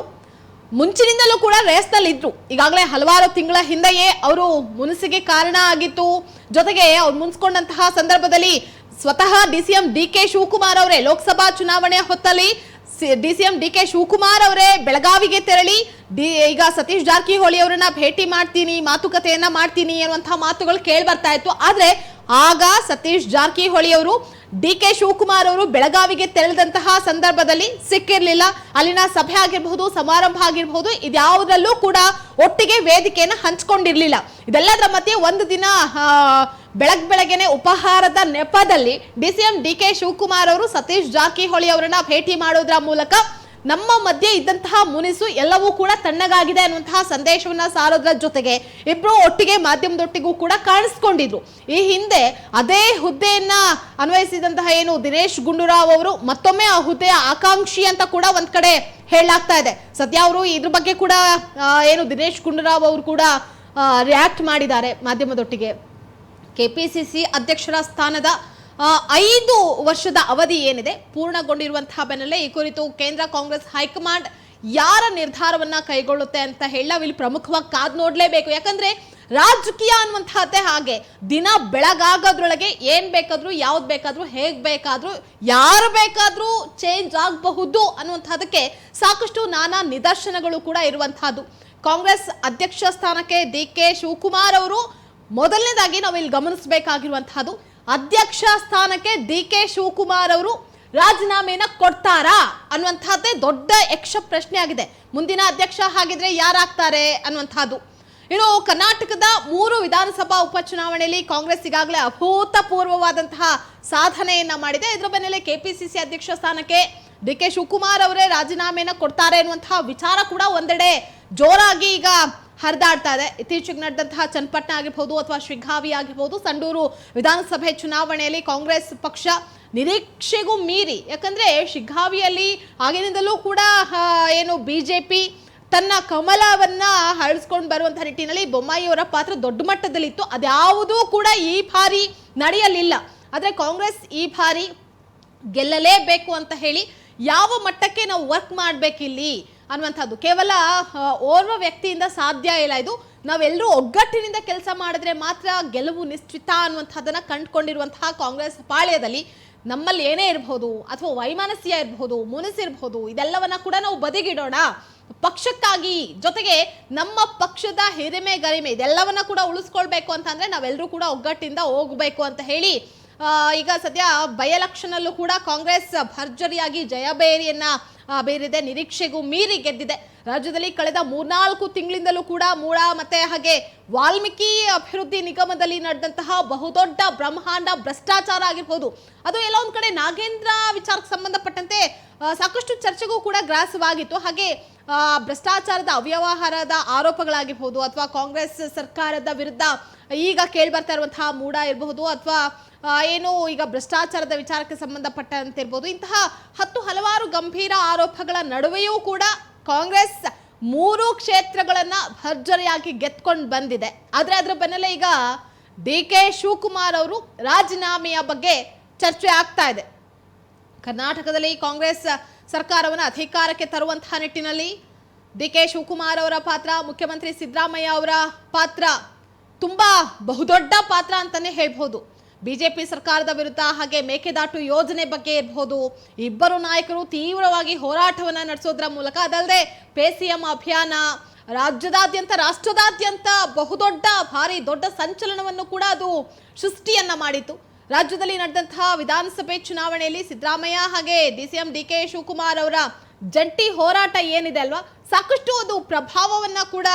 ಮುಂಚಿನಿಂದಲೂ ಕೂಡ ರೇಸ್ನಲ್ಲಿ ಇದ್ರು. ಈಗಾಗಲೇ ಹಲವಾರು ತಿಂಗಳ ಹಿಂದೆಯೇ ಅವರು ಮುನಿಸಿಗೆ ಕಾರಣ ಆಗಿತ್ತು. ಜೊತೆಗೆ ಅವ್ರು ಮುನ್ಸ್ಕೊಂಡಂತಹ ಸಂದರ್ಭದಲ್ಲಿ ಸ್ವತಃ DCM DK ಶಿವಕುಮಾರ್ ಅವರೇ ಲೋಕಸಭಾ ಚುನಾವಣೆ ಹೊತ್ತಲ್ಲಿ DCM DK ಶಿವಕುಮಾರ್ ಅವರೇ ಬೆಳಗಾವಿಗೆ ತೆರಳಿ ಈಗ ಸತೀಶ್ ಜಾರಕಿಹೊಳಿ ಅವರನ್ನ ಭೇಟಿ ಮಾಡ್ತೀನಿ, ಮಾತುಕತೆಯನ್ನ ಮಾಡ್ತೀನಿ ಅನ್ನುವಂತಹ ಮಾತುಗಳು ಕೇಳಿ ಬರ್ತಾ ಇತ್ತು. ಆದ್ರೆ ಆಗ ಸತೀಶ್ ಜಾರಕಿಹೊಳಿ ಅವರು DK ಶಿವಕುಮಾರ್ ಅವರು ಬೆಳಗಾವಿಗೆ ತೆರಳಿದಂತಹ ಸಂದರ್ಭದಲ್ಲಿ ಸಿಕ್ಕಿರ್ಲಿಲ್ಲ. ಅಲ್ಲಿನ ಸಭೆ ಆಗಿರಬಹುದು, ಸಮಾರಂಭ ಆಗಿರಬಹುದು, ಇದ್ಯಾವುದರಲ್ಲೂ ಕೂಡ ಒಟ್ಟಿಗೆ ವೇದಿಕೆಯನ್ನು ಹಂಚಿಕೊಂಡಿರ್ಲಿಲ್ಲ. ಇದೆಲ್ಲದರ ಮಧ್ಯೆ ಒಂದು ದಿನ ಬೆಳಗ್ಗೆನೆ ಉಪಹಾರದ ನೆಪದಲ್ಲಿ ಡಿಸಿಎಂ ಡಿಕೆ ಶಿವಕುಮಾರ್ ಅವರು ಸತೀಶ್ ಜಾರಕಿಹೊಳಿ ಅವರನ್ನ ಭೇಟಿ ಮಾಡೋದ್ರ ಮೂಲಕ ನಮ್ಮ ಮಧ್ಯೆ ಇದ್ದಂತಹ ಮುನಿಸು ಎಲ್ಲವೂ ಕೂಡ ತಣ್ಣಗಾಗಿದೆ ಅನ್ನುವಂತಹ ಸಂದೇಶವನ್ನ ಸಾರೋದ್ರ ಜೊತೆಗೆ ಇಬ್ರು ಒಟ್ಟಿಗೆ ಮಾಧ್ಯಮದೊಟ್ಟಿಗೂ ಕೂಡ ಕಾಣಿಸ್ಕೊಂಡಿದ್ರು. ಈ ಹಿಂದೆ ಅದೇ ಹುದ್ದೆಯನ್ನ ಅನ್ವಯಿಸಿದಂತಹ ಏನು ದಿನೇಶ್ ಗುಂಡೂರಾವ್ ಅವರು ಮತ್ತೊಮ್ಮೆ ಆ ಹುದ್ದೆಯ ಆಕಾಂಕ್ಷಿ ಅಂತ ಕೂಡ ಒಂದ್ ಕಡೆ ಹೇಳಲಾಗ್ತಾ ಇದೆ. ಸದ್ಯ ಅವರು ಇದ್ರ ಬಗ್ಗೆ ಕೂಡ ಏನು ದಿನೇಶ್ ಗುಂಡೂರಾವ್ ಅವರು ಕೂಡ ರಿಯಾಕ್ಟ್ ಮಾಡಿದ್ದಾರೆ ಮಾಧ್ಯಮದೊಟ್ಟಿಗೆ. ಕೆಪಿಸಿಸಿ ಅಧ್ಯಕ್ಷರ ಸ್ಥಾನದ 5 ವರ್ಷದ ಅವಧಿ ಏನಿದೆ ಪೂರ್ಣಗೊಂಡಿರುವಂತಹ ಬೆನ್ನಲ್ಲೇ ಈ ಕುರಿತು ಕೇಂದ್ರ ಕಾಂಗ್ರೆಸ್ ಹೈಕಮಾಂಡ್ ಯಾರ ನಿರ್ಧಾರವನ್ನ ಕೈಗೊಳ್ಳುತ್ತೆ ಅಂತ ಹೇಳಿ ನಾವಿಲ್ಲಿ ಪ್ರಮುಖವಾಗಿ ಕಾದ್ ನೋಡ್ಲೇಬೇಕು. ಯಾಕಂದ್ರೆ ರಾಜಕೀಯ ಅನ್ನುವಂತಹದ್ದೇ ಹಾಗೆ, ದಿನ ಬೆಳಗಾಗೋದ್ರೊಳಗೆ ಏನ್ ಬೇಕಾದ್ರೂ ಯಾವ್ದು ಬೇಕಾದ್ರೂ ಹೇಗ್ ಬೇಕಾದ್ರೂ ಯಾರು ಬೇಕಾದ್ರೂ ಚೇಂಜ್ ಆಗಬಹುದು ಅನ್ನುವಂಥದ್ದಕ್ಕೆ ಸಾಕಷ್ಟು ನಾನಾ ನಿದರ್ಶನಗಳು ಕೂಡ ಇರುವಂತಹದ್ದು. ಕಾಂಗ್ರೆಸ್ ಅಧ್ಯಕ್ಷ ಸ್ಥಾನಕ್ಕೆ ಡಿಕೆ ಶಿವಕುಮಾರ್ ಅವರು ಮೊದಲನೇದಾಗಿ ನಾವು ಇಲ್ಲಿ ಗಮನಿಸಬೇಕಾಗಿರುವಂತಹದ್ದು, ಅಧ್ಯಕ್ಷ ಸ್ಥಾನಕ್ಕೆ ಡಿಕೆ ಶಿವಕುಮಾರ್ ಅವರು ರಾಜೀನಾಮೆಯನ್ನ ಕೊಡ್ತಾರಾ ಅನ್ನುವಂಥದ್ದೇ ದೊಡ್ಡ ಯಕ್ಷ ಪ್ರಶ್ನೆ ಆಗಿದೆ. ಮುಂದಿನ ಅಧ್ಯಕ್ಷ ಹಾಗಿದ್ರೆ ಯಾರಾಗ್ತಾರೆ ಅನ್ನುವಂಥದ್ದು. ಇನ್ನು ಕರ್ನಾಟಕದ 3 ವಿಧಾನಸಭಾ ಉಪಚುನಾವಣೆಯಲ್ಲಿ ಕಾಂಗ್ರೆಸ್ ಈಗಾಗಲೇ ಅಭೂತಪೂರ್ವವಾದಂತಹ ಸಾಧನೆಯನ್ನ ಮಾಡಿದೆ. ಇದರ ಬೆನ್ನಲ್ಲೇ ಕೆಪಿಸಿಸಿ ಅಧ್ಯಕ್ಷ ಸ್ಥಾನಕ್ಕೆ ಡಿಕೆ ಶಿವಕುಮಾರ್ ಅವರೇ ರಾಜೀನಾಮೆಯನ್ನ ಕೊಡ್ತಾರೆ ಅನ್ನುವಂತಹ ವಿಚಾರ ಕೂಡ ಒಂದೆಡೆ ಜೋರಾಗಿ ಈಗ ಹರಿದಾಡ್ತಾ ಇದೆ. ಇತ್ತೀಚೆಗೆ ನಡೆದಂತಹ ಚನ್ನಪಟ್ಟಣ ಆಗಿರ್ಬೋದು ಅಥವಾ ಶಿಗ್ಗಾವಿ ಆಗಿರ್ಬೋದು, ಸಂಡೂರು ವಿಧಾನಸಭೆ ಚುನಾವಣೆಯಲ್ಲಿ ಕಾಂಗ್ರೆಸ್ ಪಕ್ಷ ನಿರೀಕ್ಷೆಗೂ ಮೀರಿ, ಯಾಕಂದ್ರೆ ಶಿಗ್ಗಾವಿಯಲ್ಲಿ ಆಗಿನಿಂದಲೂ ಕೂಡ ಏನು ಬಿಜೆಪಿ ತನ್ನ ಕಮಲವನ್ನ ಹರಡಿಸ್ಕೊಂಡು ಬರುವಂತಹ ನಿಟ್ಟಿನಲ್ಲಿ ಬೊಮ್ಮಾಯಿಯವರ ಪಾತ್ರ ದೊಡ್ಡ ಮಟ್ಟದಲ್ಲಿತ್ತು. ಅದ್ಯಾವುದೂ ಕೂಡ ಈ ಬಾರಿ ನಡೆಯಲಿಲ್ಲ. ಆದ್ರೆ ಕಾಂಗ್ರೆಸ್ ಈ ಬಾರಿ ಗೆಲ್ಲಲೇಬೇಕು ಅಂತ ಹೇಳಿ ಯಾವ ಮಟ್ಟಕ್ಕೆ ನಾವು ವರ್ಕ್ ಮಾಡ್ಬೇಕಿಲ್ಲಿ ಅನ್ನುವಂಥದ್ದು ಕೇವಲ ಓರ್ವ ವ್ಯಕ್ತಿಯಿಂದ ಸಾಧ್ಯ ಇಲ್ಲ. ಇದು ನಾವೆಲ್ಲರೂ ಒಗ್ಗಟ್ಟಿನಿಂದ ಕೆಲಸ ಮಾಡಿದ್ರೆ ಮಾತ್ರ ಗೆಲುವು ನಿಶ್ಚಿತ ಅನ್ನುವಂಥದ್ದನ್ನ ಕಂಡುಕೊಂಡಿರುವಂತಹ ಕಾಂಗ್ರೆಸ್ ಪಾಳ್ಯದಲ್ಲಿ ನಮ್ಮಲ್ಲಿ ಏನೇ ಇರಬಹುದು ಅಥವಾ ವೈಮನಸ್ಯ ಇರಬಹುದು, ಮುನಿಸಿರಬಹುದು, ಇದೆಲ್ಲವನ್ನ ಕೂಡ ನಾವು ಬದಿಗಿಡೋಣ. ಪಕ್ಷಕ್ಕಾಗಿ, ಜೊತೆಗೆ ನಮ್ಮ ಪಕ್ಷದ ಹಿರಿಮೆ ಗರಿಮೆ ಇದೆಲ್ಲವನ್ನ ಕೂಡ ಉಳಿಸ್ಕೊಳ್ಬೇಕು ಅಂತಂದ್ರೆ ನಾವೆಲ್ಲರೂ ಕೂಡ ಒಗ್ಗಟ್ಟಿಂದ ಹೋಗ್ಬೇಕು ಅಂತ ಹೇಳಿ ಈಗ ಸದ್ಯ ಬೈ ಎಲೆಕ್ಷನ್ನಲ್ಲೂ ಕೂಡ ಕಾಂಗ್ರೆಸ್ ಭರ್ಜರಿಯಾಗಿ ಜಯಬೇರಿಯನ್ನ ಬೇರಿದೆ, ನಿರೀಕ್ಷೆಗೂ ಮೀರಿ ಗೆದ್ದಿದೆ. ರಾಜ್ಯದಲ್ಲಿ ಕಳೆದ 3-4 ತಿಂಗಳಿಂದಲೂ ಕೂಡ ಮೂಡ ಮತ್ತೆ ಹಾಗೆ ವಾಲ್ಮೀಕಿ ಅಭಿವೃದ್ಧಿ ನಿಗಮದಲ್ಲಿ ನಡೆದಂತಹ ಬಹುದೊಡ್ಡ ಬ್ರಹ್ಮಾಂಡ ಭ್ರಷ್ಟಾಚಾರ ಆಗಿರ್ಬೋದು, ಅದು ಎಲ್ಲ ಒಂದ್ ಕಡೆ ನಾಗೇಂದ್ರ ವಿಚಾರಕ್ಕೆ ಸಂಬಂಧಪಟ್ಟಂತೆ ಸಾಕಷ್ಟು ಚರ್ಚೆಗೂ ಕೂಡ ಗ್ರಾಸವಾಗಿತ್ತು. ಹಾಗೆ ಭ್ರಷ್ಟಾಚಾರದ ಅವ್ಯವಹಾರದ ಆರೋಪಗಳಾಗಿರ್ಬೋದು ಅಥವಾ ಕಾಂಗ್ರೆಸ್ ಸರ್ಕಾರದ ವಿರುದ್ಧ ಈಗ ಕೇಳಿ ಬರ್ತಾ ಇರುವಂತಹ ಮೂಡ ಇರಬಹುದು ಅಥವಾ ಏನು ಈಗ ಭ್ರಷ್ಟಾಚಾರದ ವಿಚಾರಕ್ಕೆ ಸಂಬಂಧಪಟ್ಟಂತೆ ಇರ್ಬೋದು, ಇಂತಹ ಹಲವಾರು ಗಂಭೀರ ಆರೋಪಗಳ ನಡುವೆಯೂ ಕೂಡ ಕಾಂಗ್ರೆಸ್ 3 ಕ್ಷೇತ್ರಗಳನ್ನ ಭರ್ಜರಿಯಾಗಿ ಗೆದ್ಕೊಂಡು ಬಂದಿದೆ. ಆದ್ರೆ ಅದರ ಬೆನ್ನಲ್ಲೇ ಈಗ ಡಿಕೆ ಶಿವಕುಮಾರ್ ಅವರು ರಾಜೀನಾಮೆಯ ಬಗ್ಗೆ ಚರ್ಚೆ ಆಗ್ತಾ ಇದೆ. ಕರ್ನಾಟಕದಲ್ಲಿ ಕಾಂಗ್ರೆಸ್ ಸರ್ಕಾರವನ್ನು ಅಧಿಕಾರಕ್ಕೆ ತರುವಂತಹ ನಿಟ್ಟಿನಲ್ಲಿ ಡಿಕೆ ಶಿವಕುಮಾರ್ ಅವರ ಪಾತ್ರ, ಮುಖ್ಯಮಂತ್ರಿ ಸಿದ್ದರಾಮಯ್ಯ ಅವರ ಪಾತ್ರ ತುಂಬಾ ಬಹುದೊಡ್ಡ ಪಾತ್ರ ಅಂತಾನೆ ಹೇಳ್ಬಹುದು. ಬಿಜೆಪಿ ಸರ್ಕಾರದ ವಿರುದ್ಧ ಹಾಗೆ ಮೇಕೆದಾಟು ಯೋಜನೆ ಬಗ್ಗೆ ಇರಬಹುದು, ಇಬ್ಬರು ನಾಯಕರು ತೀವ್ರವಾಗಿ ಹೋರಾಟವನ್ನ ನಡೆಸೋದ್ರ ಮೂಲಕ, ಅದಲ್ಲದೆ ಪೇಸಿಎಂ ಅಭಿಯಾನ ರಾಷ್ಟ್ರದಾದ್ಯಂತ ಬಹುದೊಡ್ಡ ಭಾರಿ ದೊಡ್ಡ ಸಂಚಲನವನ್ನು ಕೂಡ ಅದು ಸೃಷ್ಟಿಯನ್ನ ಮಾಡಿತು. ರಾಜ್ಯದಲ್ಲಿ ನಡೆದಂತಹ ವಿಧಾನಸಭೆ ಚುನಾವಣೆಯಲ್ಲಿ ಸಿದ್ದರಾಮಯ್ಯ ಹಾಗೆ ಡಿಸಿಎಂ ಡಿಕೆ ಶಿವಕುಮಾರ್ ಅವರ ಜಂಟಿ ಹೋರಾಟ ಏನಿದೆ ಅಲ್ವಾ, ಸಾಕಷ್ಟು ಅದು ಪ್ರಭಾವವನ್ನ ಕೂಡ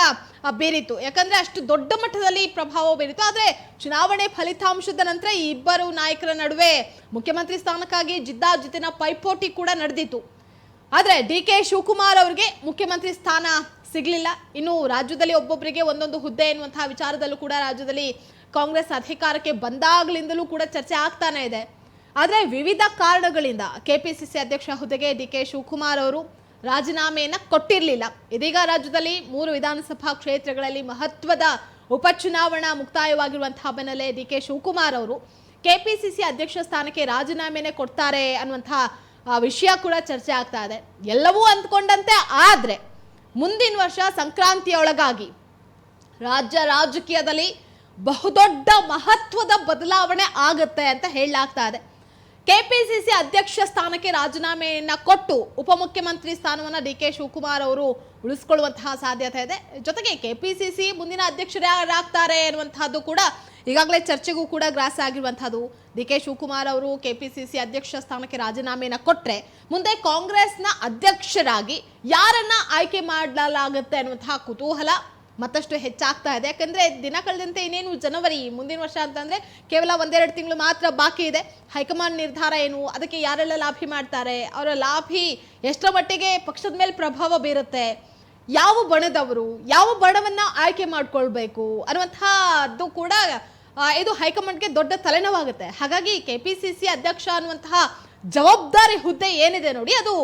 ಬೀರಿತು. ಯಾಕಂದ್ರೆ ಅಷ್ಟು ದೊಡ್ಡ ಮಟ್ಟದಲ್ಲಿ ಪ್ರಭಾವ ಬೀರಿತು. ಆದ್ರೆ ಚುನಾವಣೆ ಫಲಿತಾಂಶದ ನಂತರ ಈ ಇಬ್ಬರು ನಾಯಕರ ನಡುವೆ ಮುಖ್ಯಮಂತ್ರಿ ಸ್ಥಾನಕ್ಕಾಗಿ ಜಿದ್ದಾಜಿದ್ದಿನ ಪೈಪೋಟಿ ಕೂಡ ನಡೆದಿತ್ತು. ಆದ್ರೆ ಡಿಕೆ ಶಿವಕುಮಾರ್ ಅವರಿಗೆ ಮುಖ್ಯಮಂತ್ರಿ ಸ್ಥಾನ ಸಿಗ್ಲಿಲ್ಲ. ಇನ್ನು ರಾಜ್ಯದಲ್ಲಿ ಒಬ್ಬೊಬ್ಬರಿಗೆ ಒಂದೊಂದು ಹುದ್ದೆ ಎನ್ನುವಂತಹ ವಿಚಾರದಲ್ಲೂ ಕೂಡ ರಾಜ್ಯದಲ್ಲಿ ಕಾಂಗ್ರೆಸ್ ಅಧಿಕಾರಕ್ಕೆ ಬಂದಾಗಲಿಂದಲೂ ಕೂಡ ಚರ್ಚೆ ಆಗ್ತಾನೆ ಇದೆ. ಆದ್ರೆ ವಿವಿಧ ಕಾರಣಗಳಿಂದ ಕೆಪಿಸಿಸಿ ಅಧ್ಯಕ್ಷ ಹುದ್ದೆಗೆ ಡಿಕೆ ಶಿವಕುಮಾರ್ ಅವರು ರಾಜೀನಾಮೆಯನ್ನ ಕೊಟ್ಟಿರಲಿಲ್ಲ. ಇದೀಗ ರಾಜ್ಯದಲ್ಲಿ 3 ವಿಧಾನಸಭಾ ಕ್ಷೇತ್ರಗಳಲ್ಲಿ ಮಹತ್ವದ ಉಪಚುನಾವಣಾ ಮುಕ್ತಾಯವಾಗಿರುವಂತಹ ಬೆನ್ನಲ್ಲೇ ಡಿಕೆ ಶಿವಕುಮಾರ್ ಅವರು ಕೆಪಿಸಿಸಿ ಅಧ್ಯಕ್ಷ ಸ್ಥಾನಕ್ಕೆ ರಾಜೀನಾಮೆಯನ್ನೇ ಕೊಡ್ತಾರೆ ಅನ್ನುವಂತಹ ವಿಷಯ ಕೂಡ ಚರ್ಚೆ ಆಗ್ತಾ ಇದೆ. ಎಲ್ಲವೂ ಅಂದ್ಕೊಂಡಂತೆ ಆದ್ರೆ ಮುಂದಿನ ವರ್ಷ ಸಂಕ್ರಾಂತಿಯೊಳಗಾಗಿ ರಾಜ್ಯ ರಾಜಕೀಯದಲ್ಲಿ ಬಹುದೊಡ್ಡ ಮಹತ್ವದ ಬದಲಾವಣೆ ಆಗುತ್ತೆ ಅಂತ ಹೇಳಲಾಗ್ತಾ ಇದೆ. ಕೆಪಿಸಿಸಿ ಅಧ್ಯಕ್ಷ ಸ್ಥಾನಕ್ಕೆ ರಾಜೀನಾಮೆಯನ್ನ ಕೊಟ್ಟು ಉಪಮುಖ್ಯಮಂತ್ರಿ ಸ್ಥಾನವನ್ನ ಡಿಕೆ ಶಿವಕುಮಾರ್ ಅವರು ಉಳಿಸಿಕೊಳ್ಳುವಂತಹ ಸಾಧ್ಯತೆ ಇದೆ. ಜೊತೆಗೆ ಕೆಪಿಸಿಸಿ ಮುಂದಿನ ಅಧ್ಯಕ್ಷರು ಯಾರಾಗ್ತಾರೆ ಅನ್ನುವಂತಹದ್ದು ಕೂಡ ಈಗಾಗಲೇ ಚರ್ಚೆಗೂ ಕೂಡ ಗ್ರಾಸ ಆಗಿರುವಂತಹದ್ದು. ಡಿಕೆ ಶಿವಕುಮಾರ್ ಅವರು ಕೆಪಿಸಿಸಿ ಅಧ್ಯಕ್ಷ ಸ್ಥಾನಕ್ಕೆ ರಾಜೀನಾಮೆಯನ್ನ ಕೊಟ್ರೆ ಮುಂದೆ ಕಾಂಗ್ರೆಸ್ನ ಅಧ್ಯಕ್ಷರಾಗಿ ಯಾರನ್ನ ಆಯ್ಕೆ ಮಾಡಲಾಗುತ್ತೆ ಅನ್ನುವಂತಹ ಕುತೂಹಲ ಮತ್ತಷ್ಟು ಹೆಚ್ಚಾಗ್ತಾ ಇದೆ. ಯಾಕಂದರೆ ದಿನ ಕಳೆದಂತೆ ಇನ್ನೇನು ಜನವರಿ ಮುಂದಿನ ವರ್ಷ ಅಂತಂದರೆ ಕೇವಲ 1-2 ತಿಂಗಳು ಮಾತ್ರ ಬಾಕಿ ಇದೆ. ಹೈಕಮಾಂಡ್ ನಿರ್ಧಾರ ಏನು, ಅದಕ್ಕೆ ಯಾರೆಲ್ಲ ಲಾಭಿ ಮಾಡ್ತಾರೆ, ಅವರ ಲಾಭಿ ಎಷ್ಟರ ಮಟ್ಟಿಗೆ ಪಕ್ಷದ ಮೇಲೆ ಪ್ರಭಾವ ಬೀರುತ್ತೆ, ಯಾವ ಬಣದವರು ಯಾವ ಬಣವನ್ನು ಆಯ್ಕೆ ಮಾಡ್ಕೊಳ್ಬೇಕು ಅನ್ನುವಂಥದ್ದು ಕೂಡ ಇದು ಹೈಕಮಾಂಡ್ಗೆ ದೊಡ್ಡ ತಲೆನೋವಾಗುತ್ತೆ. ಹಾಗಾಗಿ KPCC ಅಧ್ಯಕ್ಷ ಅನ್ನುವಂತಹ ಜವಾಬ್ದಾರಿ ಹುದ್ದೆ ಏನಿದೆ ನೋಡಿ, ಅದು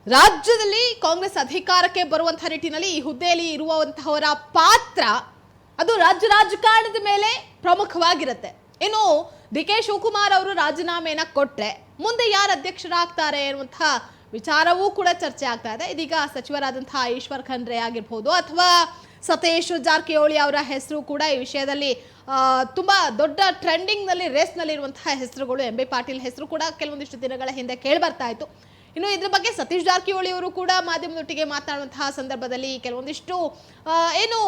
ರಾಜ್ಯದಲ್ಲಿ ಕಾಂಗ್ರೆಸ್ ಅಧಿಕಾರಕ್ಕೆ ಬರುವಂತಹ ನಿಟ್ಟಿನಲ್ಲಿ ಈ ಹುದ್ದೆಯಲ್ಲಿ ಇರುವಂತಹವರ ಪಾತ್ರ ಅದು ರಾಜ್ಯ ರಾಜಕಾರಣದ ಮೇಲೆ ಪ್ರಮುಖವಾಗಿರುತ್ತೆ. ಇನ್ನು DK ಶಿವಕುಮಾರ್ ಅವರು ರಾಜೀನಾಮೆಯನ್ನ ಕೊಟ್ಟರೆ ಮುಂದೆ ಯಾರು ಅಧ್ಯಕ್ಷರಾಗ್ತಾರೆ ಅನ್ನುವಂತಹ ವಿಚಾರವೂ ಕೂಡ ಚರ್ಚೆ ಆಗ್ತಾ ಇದೆ. ಇದೀಗ ಸಚಿವರಾದಂತಹ ಈಶ್ವರ್ ಖಂಡ್ರೆ ಆಗಿರ್ಬೋದು ಅಥವಾ ಸತೀಶ್ ಜಾರಕಿಹೊಳಿ ಅವರ ಹೆಸರು ಕೂಡ ಈ ವಿಷಯದಲ್ಲಿ ತುಂಬಾ ದೊಡ್ಡ ಟ್ರೆಂಡಿಂಗ್ನಲ್ಲಿ ರೇಸ್ನಲ್ಲಿ ಇರುವಂತಹ ಹೆಸರುಗಳು. MB ಪಾಟೀಲ್ ಹೆಸರು ಕೂಡ ಕೆಲವೊಂದಿಷ್ಟು ದಿನಗಳ ಹಿಂದೆ ಕೇಳಿ ಬರ್ತಾ ಇತ್ತು. ಇನ್ನು ಇದ್ರ ಬಗ್ಗೆ ಸತೀಶ್ ಜಾರಕಿಹೊಳಿ ಅವರು ಕೂಡ ಮಾಧ್ಯಮದೊಟ್ಟಿಗೆ ಮಾತನಾಡುವಂತಹ ಸಂದರ್ಭದಲ್ಲಿ ಕೆಲವೊಂದಿಷ್ಟು ಏನು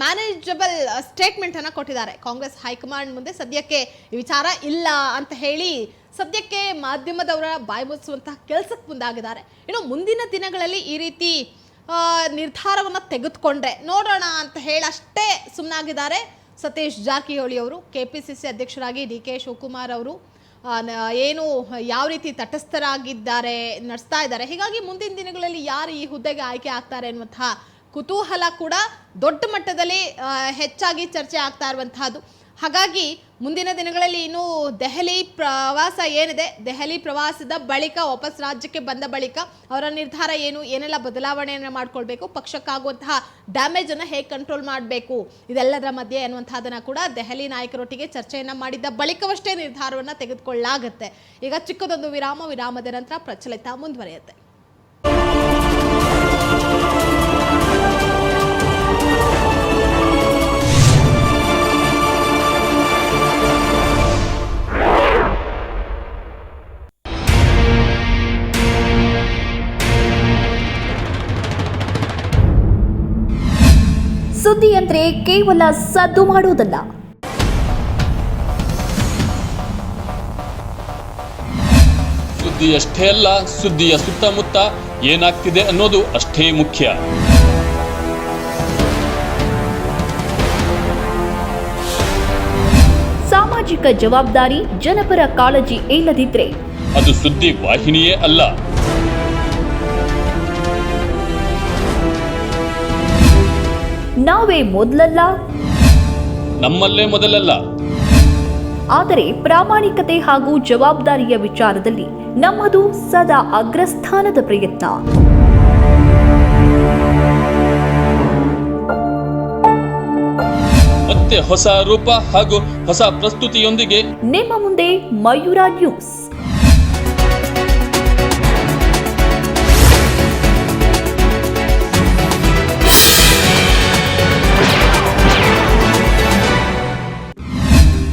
ಮ್ಯಾನೇಜಬಲ್ ಸ್ಟೇಟ್ಮೆಂಟ್ ಅನ್ನ ಕೊಟ್ಟಿದ್ದಾರೆ. ಕಾಂಗ್ರೆಸ್ ಹೈಕಮಾಂಡ್ ಮುಂದೆ ಸದ್ಯಕ್ಕೆ ಈ ವಿಚಾರ ಇಲ್ಲ ಅಂತ ಹೇಳಿ ಸದ್ಯಕ್ಕೆ ಮಾಧ್ಯಮದವರ ಬಾಯಿ ಮುಚ್ಚಿಸುವಂತಹ ಕೆಲಸಕ್ಕೆ ಮುಂದಾಗಿದ್ದಾರೆ. ಇನ್ನು ಮುಂದಿನ ದಿನಗಳಲ್ಲಿ ಈ ರೀತಿ ನಿರ್ಧಾರವನ್ನು ತೆಗೆದುಕೊಂಡ್ರೆ ನೋಡೋಣ ಅಂತ ಹೇಳಿ ಅಷ್ಟೇ ಸುಮ್ಮನಾಗಿದ್ದಾರೆ ಸತೀಶ್ ಜಾರಕಿಹೊಳಿ ಅವರು. KPCC ಅಧ್ಯಕ್ಷರಾಗಿ DK ಶಿವಕುಮಾರ್ ಅವರು ಏನು ಯಾವ ರೀತಿ ತಟಸ್ಥರಾಗಿದ್ದಾರೆ ನಡೆಸ್ತಾ ಇದ್ದಾರೆ. ಹೀಗಾಗಿ ಮುಂದಿನ ದಿನಗಳಲ್ಲಿ ಯಾರು ಈ ಹುದ್ದೆಗೆ ಆಯ್ಕೆ ಆಗ್ತಾರೆ ಅನ್ನುವಂತಹ ಕುತೂಹಲ ಕೂಡ ದೊಡ್ಡ ಮಟ್ಟದಲ್ಲಿ ಹೆಚ್ಚಾಗಿ ಚರ್ಚೆ ಆಗ್ತಾ ಇರುವಂತಹದ್ದು. ಹಾಗಾಗಿ ಮುಂದಿನ ದಿನಗಳಲ್ಲಿ ಇನ್ನು ದೆಹಲಿ ಪ್ರವಾಸ ಏನಿದೆ, ದೆಹಲಿ ಪ್ರವಾಸದ ಬಳಿಕ ವಾಪಸ್ ರಾಜ್ಯಕ್ಕೆ ಬಂದ ಬಳಿಕ ಅವರ ನಿರ್ಧಾರ ಏನು, ಏನೆಲ್ಲ ಬದಲಾವಣೆಯನ್ನು ಮಾಡ್ಕೊಳ್ಬೇಕು, ಪಕ್ಷಕ್ಕಾಗುವಂತಹ ಡ್ಯಾಮೇಜ್ ಅನ್ನು ಹೇಗೆ ಕಂಟ್ರೋಲ್ ಮಾಡಬೇಕು, ಇದೆಲ್ಲದರ ಮಧ್ಯೆ ಅನ್ನುವಂಥದ್ದನ್ನು ಕೂಡ ದೆಹಲಿ ನಾಯಕರೊಟ್ಟಿಗೆ ಚರ್ಚೆಯನ್ನು ಮಾಡಿದ್ದ ಬಳಿಕವಷ್ಟೇ ನಿರ್ಧಾರವನ್ನು ತೆಗೆದುಕೊಳ್ಳಲಾಗುತ್ತೆ. ಈಗ ಚಿಕ್ಕದೊಂದು ವಿರಾಮದ ನಂತರ ಪ್ರಚಲಿತ ಮುಂದುವರಿಯುತ್ತೆ. ಸುದ್ದಿ ಅಂದ್ರೆ ಕೇವಲ ಸದ್ದು ಮಾಡುವುದಲ್ಲ, ಸುದ್ದಿಯಷ್ಟೇ ಅಲ್ಲ, ಸುದ್ದಿಯ ಸುತ್ತಮುತ್ತ ಏನಾಗ್ತಿದೆ ಅನ್ನೋದು ಅಷ್ಟೇ ಮುಖ್ಯ. ಸಾಮಾಜಿಕ ಜವಾಬ್ದಾರಿ, ಜನಪರ ಕಾಳಜಿ ಇಲ್ಲದಿದ್ರೆ ಅದು ಸುದ್ದಿ ವಾಹಿನಿಯೇ ಅಲ್ಲ. ನಾವೇ ಮೊದಲಲ್ಲ, ನಮ್ಮಲ್ಲೇ ಮೊದಲಲ್ಲ. ಆದರೆ ಪ್ರಾಮಾಣಿಕತೆ ಹಾಗೂ ಜವಾಬ್ದಾರಿಯ ವಿಚಾರದಲ್ಲಿ ನಮ್ಮದು ಸದಾ ಅಗ್ರಸ್ಥಾನದ ಪ್ರಯತ್ನ. ಮತ್ತೆ ಹೊಸ ರೂಪ ಹಾಗೂ ಹೊಸ ಪ್ರಸ್ತುತಿಯೊಂದಿಗೆ ನಿಮ್ಮ ಮುಂದೆ ಮಯೂರ ನ್ಯೂಸ್.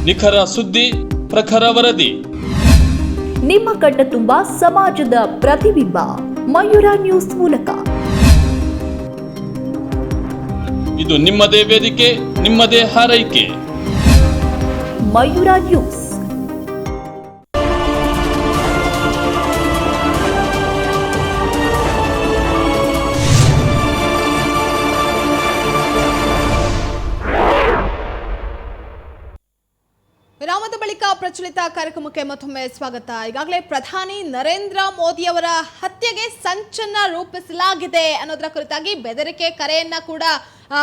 ನಿಖರ ಸುದ್ದಿ, ಪ್ರಖರ ವರದಿ. ನಿಮ್ಮ ಕಣ್ಣ ತುಂಬ ಸಮಾಜದ ಪ್ರತಿಬಿಂಬ ಮಯೂರ ನ್ಯೂಸ್ ಮೂಲಕ. ಇದು ನಿಮ್ಮದೇ ವೇದಿಕೆ, ನಿಮ್ಮದೇ ಹಾರೈಕೆ. ಮಯೂರ ನ್ಯೂಸ್. ವಿರಾಮದ ಬಳಿಕ ಪ್ರಚಲಿತ ಕಾರ್ಯಕ್ರಮಕ್ಕೆ ಮತ್ತೊಮ್ಮೆ ಸ್ವಾಗತ. ಈಗಾಗಲೇ ಪ್ರಧಾನಿ ನರೇಂದ್ರ ಮೋದಿ ಅವರ ಹತ್ಯೆಗೆ ಸಂಚನ್ನ ರೂಪಿಸಲಾಗಿದೆ ಅನ್ನೋದರ ಕುರಿತಾಗಿ ಬೆದರಿಕೆ ಕರೆಯನ್ನ ಕೂಡ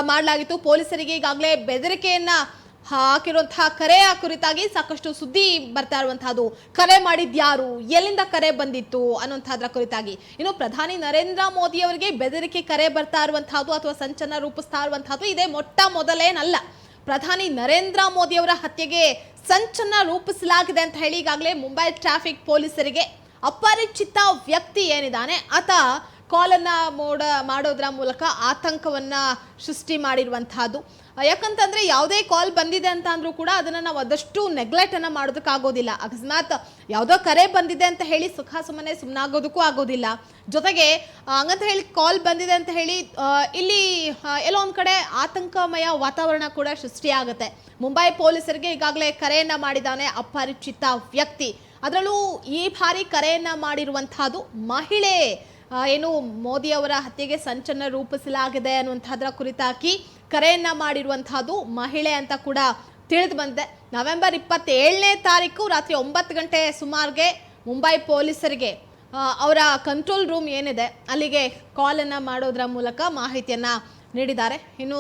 ಮಾಡಲಾಗಿತ್ತು. ಪೊಲೀಸರಿಗೆ ಈಗಾಗಲೇ ಬೆದರಿಕೆಯನ್ನ ಹಾಕಿರುವಂತಹ ಕರೆಯ ಕುರಿತಾಗಿ ಸಾಕಷ್ಟು ಸುದ್ದಿ ಬರ್ತಾ ಇರುವಂತಹದ್ದು. ಕರೆ ಮಾಡಿದ್ಯಾರು, ಎಲ್ಲಿಂದ ಕರೆ ಬಂದಿತ್ತು ಅನ್ನುವಂಥದ್ರ ಕುರಿತಾಗಿ. ಇನ್ನು ಪ್ರಧಾನಿ ನರೇಂದ್ರ ಮೋದಿ ಅವರಿಗೆ ಬೆದರಿಕೆ ಕರೆ ಬರ್ತಾ ಇರುವಂತಹದ್ದು ಅಥವಾ ಸಂಚನ್ನ ರೂಪಿಸ್ತಾ ಇರುವಂತಹದ್ದು ಇದೇ ಮೊಟ್ಟ ಮೊದಲೇನಲ್ಲ. ಪ್ರಧಾನಿ ನರೇಂದ್ರ ಮೋದಿ ಅವರ ಹತ್ಯೆಗೆ ಸಂಚನ್ನ ರೂಪಿಸಲಾಗಿದೆ ಅಂತ ಹೇಳಿ ಈಗಾಗಲೇ ಮುಂಬೈ ಟ್ರಾಫಿಕ್ ಪೊಲೀಸರಿಗೆ ಅಪರಿಚಿತ ವ್ಯಕ್ತಿ ಏನಿದ್ದಾನೆ ಆತ ಕಾಲನ್ನು ಮಾಡೋದ್ರ ಮೂಲಕ ಆತಂಕವನ್ನ ಸೃಷ್ಟಿ ಮಾಡಿರುವಂತಹದ್ದು. ಯಾಕಂತಂದ್ರೆ ಯಾವುದೇ ಕಾಲ್ ಬಂದಿದೆ ಅಂತ ಅಂದ್ರೂ ಕೂಡ ಅದನ್ನು ನಾವು ಆದಷ್ಟು ನೆಗ್ಲೆಕ್ಟ್ ಅನ್ನ ಮಾಡೋದಕ್ಕಾಗೋದಿಲ್ಲ. ಅಕಸ್ಮಾತ್ ಯಾವುದೋ ಕರೆ ಬಂದಿದೆ ಅಂತ ಹೇಳಿ ಸುಮ್ಮನಾಗೋದಕ್ಕೂ ಆಗೋದಿಲ್ಲ. ಜೊತೆಗೆ ಹಂಗಂತ ಹೇಳಿ ಕಾಲ್ ಬಂದಿದೆ ಅಂತ ಹೇಳಿ ಇಲ್ಲಿ ಎಲ್ಲೋ ಒಂದು ಕಡೆ ಆತಂಕಮಯ ವಾತಾವರಣ ಕೂಡ ಸೃಷ್ಟಿಯಾಗುತ್ತೆ. ಮುಂಬೈ ಪೊಲೀಸರಿಗೆ ಈಗಾಗಲೇ ಕರೆಯನ್ನ ಮಾಡಿದ್ದಾನೆ ಅಪರಿಚಿತ ವ್ಯಕ್ತಿ. ಅದರಲ್ಲೂ ಈ ಬಾರಿ ಕರೆಯನ್ನ ಮಾಡಿರುವಂತಹದ್ದು ಮಹಿಳೆ ಏನು ಮೋದಿ ಅವರ ಹತ್ಯೆಗೆ ಸಂಚನ್ನು ರೂಪಿಸಲಾಗಿದೆ ಅನ್ನುವಂಥದ್ರ ಕುರಿತಾಗಿ ಕರೆಯನ್ನ ಮಾಡಿರುವಂತಹದ್ದು ಮಹಿಳೆ ಅಂತ ಕೂಡ ತಿಳಿದು ಬಂದಿದೆ. ನವೆಂಬರ್ 27ನೇ ತಾರೀಕು ರಾತ್ರಿ 9 ಗಂಟೆ ಸುಮಾರಿಗೆ ಮುಂಬೈ ಪೊಲೀಸರಿಗೆ ಅವರ ಕಂಟ್ರೋಲ್ ರೂಮ್ ಏನಿದೆ ಅಲ್ಲಿಗೆ ಕಾಲನ್ನು ಮಾಡೋದ್ರ ಮೂಲಕ ಮಾಹಿತಿಯನ್ನು ನೀಡಿದ್ದಾರೆ. ಇನ್ನು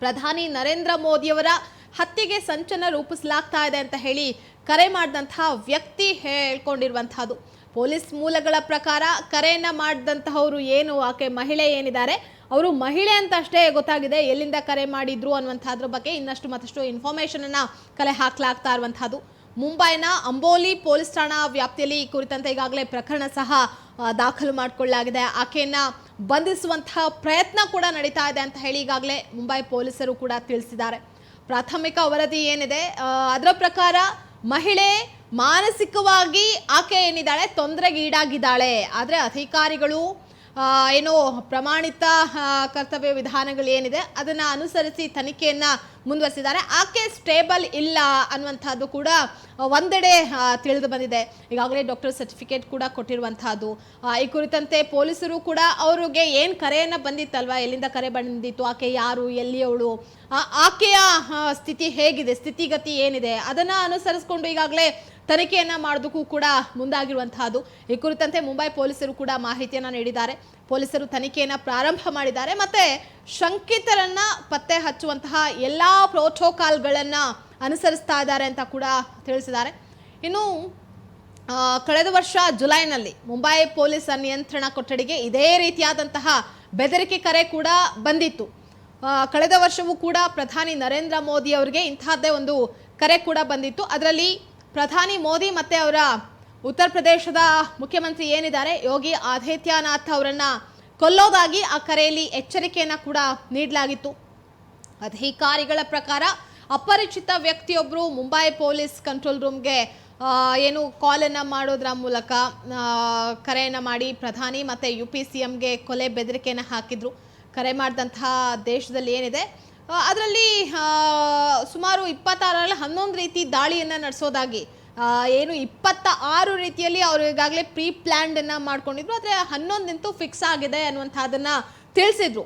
ಪ್ರಧಾನಿ ನರೇಂದ್ರ ಮೋದಿಯವರ ಹತ್ಯೆಗೆ ಸಂಚನ್ನು ರೂಪಿಸಲಾಗ್ತಾ ಇದೆ ಅಂತ ಹೇಳಿ ಕರೆ ಮಾಡಿದಂತಹ ವ್ಯಕ್ತಿ ಹೇಳ್ಕೊಂಡಿರುವಂತಹದ್ದು. ಪೊಲೀಸ್ ಮೂಲಗಳ ಪ್ರಕಾರ ಕರೆಯನ್ನು ಮಾಡಿದಂತಹವರು ಏನು ಆಕೆ ಮಹಿಳೆ ಏನಿದ್ದಾರೆ ಅವರು ಮಹಿಳೆ ಅಂತ ಅಷ್ಟೇ ಗೊತ್ತಾಗಿದೆ. ಎಲ್ಲಿಂದ ಕರೆ ಮಾಡಿದ್ರು ಅನ್ನುವಂಥದ್ರ ಬಗ್ಗೆ ಇನ್ನಷ್ಟು ಮತ್ತಷ್ಟು ಇನ್ಫಾರ್ಮೇಷನ್ ಅನ್ನ ಕಲೆ ಹಾಕಲಾಗ್ತಾ ಇರುವಂತಹದ್ದು. ಮುಂಬೈನ ಅಂಬೋಲಿ ಪೊಲೀಸ್ ಠಾಣಾ ವ್ಯಾಪ್ತಿಯಲ್ಲಿ ಈ ಕುರಿತಂತೆ ಈಗಾಗಲೇ ಪ್ರಕರಣ ಸಹ ದಾಖಲು ಮಾಡಿಕೊಳ್ಳಲಾಗಿದೆ. ಆಕೆಯನ್ನ ಬಂಧಿಸುವಂತಹ ಪ್ರಯತ್ನ ಕೂಡ ನಡೀತಾ ಇದೆ ಅಂತ ಹೇಳಿ ಈಗಾಗಲೇ ಮುಂಬೈ ಪೊಲೀಸರು ಕೂಡ ತಿಳಿಸಿದ್ದಾರೆ. ಪ್ರಾಥಮಿಕ ವರದಿ ಏನಿದೆ ಅದರ ಪ್ರಕಾರ ಮಹಿಳೆ ಮಾನಸಿಕವಾಗಿ ಆಕೆ ಏನಿದ್ದಾಳೆ ತೊಂದರೆಗೀಡಾಗಿದ್ದಾಳೆ. ಆದರೆ ಅಧಿಕಾರಿಗಳು ಏನೋ ಪ್ರಮಾಣಿತ ಕರ್ತವ್ಯ ವಿಧಾನಗಳು ಏನಿದೆ ಅದನ್ನು ಅನುಸರಿಸಿ ತನಿಖೆಯನ್ನು ಮುಂದುವರಿಸಿದ್ದಾರೆ. ಆಕೆ ಸ್ಟೇಬಲ್ ಇಲ್ಲ ಅನ್ನುವಂಥದ್ದು ಕೂಡ ಒಂದೆಡೆ ತಿಳಿದು ಬಂದಿದೆ. ಈಗಾಗಲೇ ಡಾಕ್ಟರ್ ಸರ್ಟಿಫಿಕೇಟ್ ಕೂಡ ಕೊಟ್ಟಿರುವಂತಹದ್ದು. ಈ ಕುರಿತಂತೆ ಪೊಲೀಸರು ಕೂಡ ಅವ್ರಿಗೆ ಏನು ಕರೆಯನ್ನು ಬಂದಿತ್ತಲ್ವ, ಎಲ್ಲಿಂದ ಕರೆ ಬಂದಿತ್ತು, ಆಕೆ ಯಾರು, ಎಲ್ಲಿಯವಳು, ಆಕೆಯ ಸ್ಥಿತಿ ಹೇಗಿದೆ, ಸ್ಥಿತಿಗತಿ ಏನಿದೆ ಅದನ್ನು ಅನುಸರಿಸಿಕೊಂಡು ಈಗಾಗಲೇ ತನಿಖೆಯನ್ನು ಮಾಡೋದಕ್ಕೂ ಕೂಡ ಮುಂದಾಗಿರುವಂತಹದ್ದು. ಈ ಕುರಿತಂತೆ ಮುಂಬೈ ಪೊಲೀಸರು ಕೂಡ ಮಾಹಿತಿಯನ್ನು ನೀಡಿದ್ದಾರೆ. ಪೊಲೀಸರು ತನಿಖೆಯನ್ನು ಪ್ರಾರಂಭ ಮಾಡಿದ್ದಾರೆ. ಮತ್ತೆ ಶಂಕಿತರನ್ನ ಪತ್ತೆ ಹಚ್ಚುವಂತಹ ಎಲ್ಲ ಪ್ರೋಟೋಕಾಲ್ಗಳನ್ನು ಅನುಸರಿಸ್ತಾ ಇದ್ದಾರೆ ಅಂತ ಕೂಡ ತಿಳಿಸಿದ್ದಾರೆ. ಇನ್ನು ಕಳೆದ ವರ್ಷ ಜುಲೈನಲ್ಲಿ ಮುಂಬೈ ಪೊಲೀಸ್ ನಿಯಂತ್ರಣ ಕೊಠಡಿಗೆ ಇದೇ ರೀತಿಯಾದಂತಹ ಬೆದರಿಕೆ ಕರೆ ಕೂಡ ಬಂದಿತ್ತು. ಕಳೆದ ವರ್ಷವೂ ಕೂಡ ಪ್ರಧಾನಿ ನರೇಂದ್ರ ಮೋದಿ ಅವರಿಗೆ ಇಂತಹದ್ದೇ ಒಂದು ಕರೆ ಕೂಡ ಬಂದಿತ್ತು. ಅದರಲ್ಲಿ ಪ್ರಧಾನಿ ಮೋದಿ ಮತ್ತೆ ಅವರ ಉತ್ತರ ಪ್ರದೇಶದ ಮುಖ್ಯಮಂತ್ರಿ ಏನಿದ್ದಾರೆ ಯೋಗಿ ಆದಿತ್ಯನಾಥ್ ಅವರನ್ನ ಕೊಲ್ಲೋದಾಗಿ ಆ ಕರೆಯಲ್ಲಿ ಎಚ್ಚರಿಕೆಯನ್ನು ಕೂಡ ನೀಡಲಾಗಿತ್ತು. ಅಧಿಕಾರಿಗಳ ಪ್ರಕಾರ ಅಪರಿಚಿತ ವ್ಯಕ್ತಿಯೊಬ್ಬರು ಮುಂಬೈ ಪೊಲೀಸ್ ಕಂಟ್ರೋಲ್ ರೂಮ್ಗೆ ಏನು ಕಾಲನ್ನು ಮಾಡೋದ್ರ ಮೂಲಕ ಕರೆಯನ್ನು ಮಾಡಿ ಪ್ರಧಾನಿ ಮತ್ತು UP-CMಗೆ ಕೊಲೆ ಬೆದರಿಕೆಯನ್ನು ಹಾಕಿದ್ರು. ಕರೆ ಮಾಡಿದಂತಹ ದೇಶದಲ್ಲಿ ಏನಿದೆ ಅದರಲ್ಲಿ ಸುಮಾರು 26ರಲ್ಲಿ 11 ರೀತಿ ದಾಳಿಯನ್ನು ನಡೆಸೋದಾಗಿ ಏನು 26 ರೀತಿಯಲ್ಲಿ ಅವರು ಈಗಾಗಲೇ ಪ್ರೀ ಪ್ಲ್ಯಾನ್ಡನ್ನು ಮಾಡ್ಕೊಂಡಿದ್ರು. ಆದರೆ 11 ಫಿಕ್ಸ್ ಆಗಿದೆ ಅನ್ನುವಂಥದ್ದನ್ನು ತಿಳಿಸಿದ್ರು.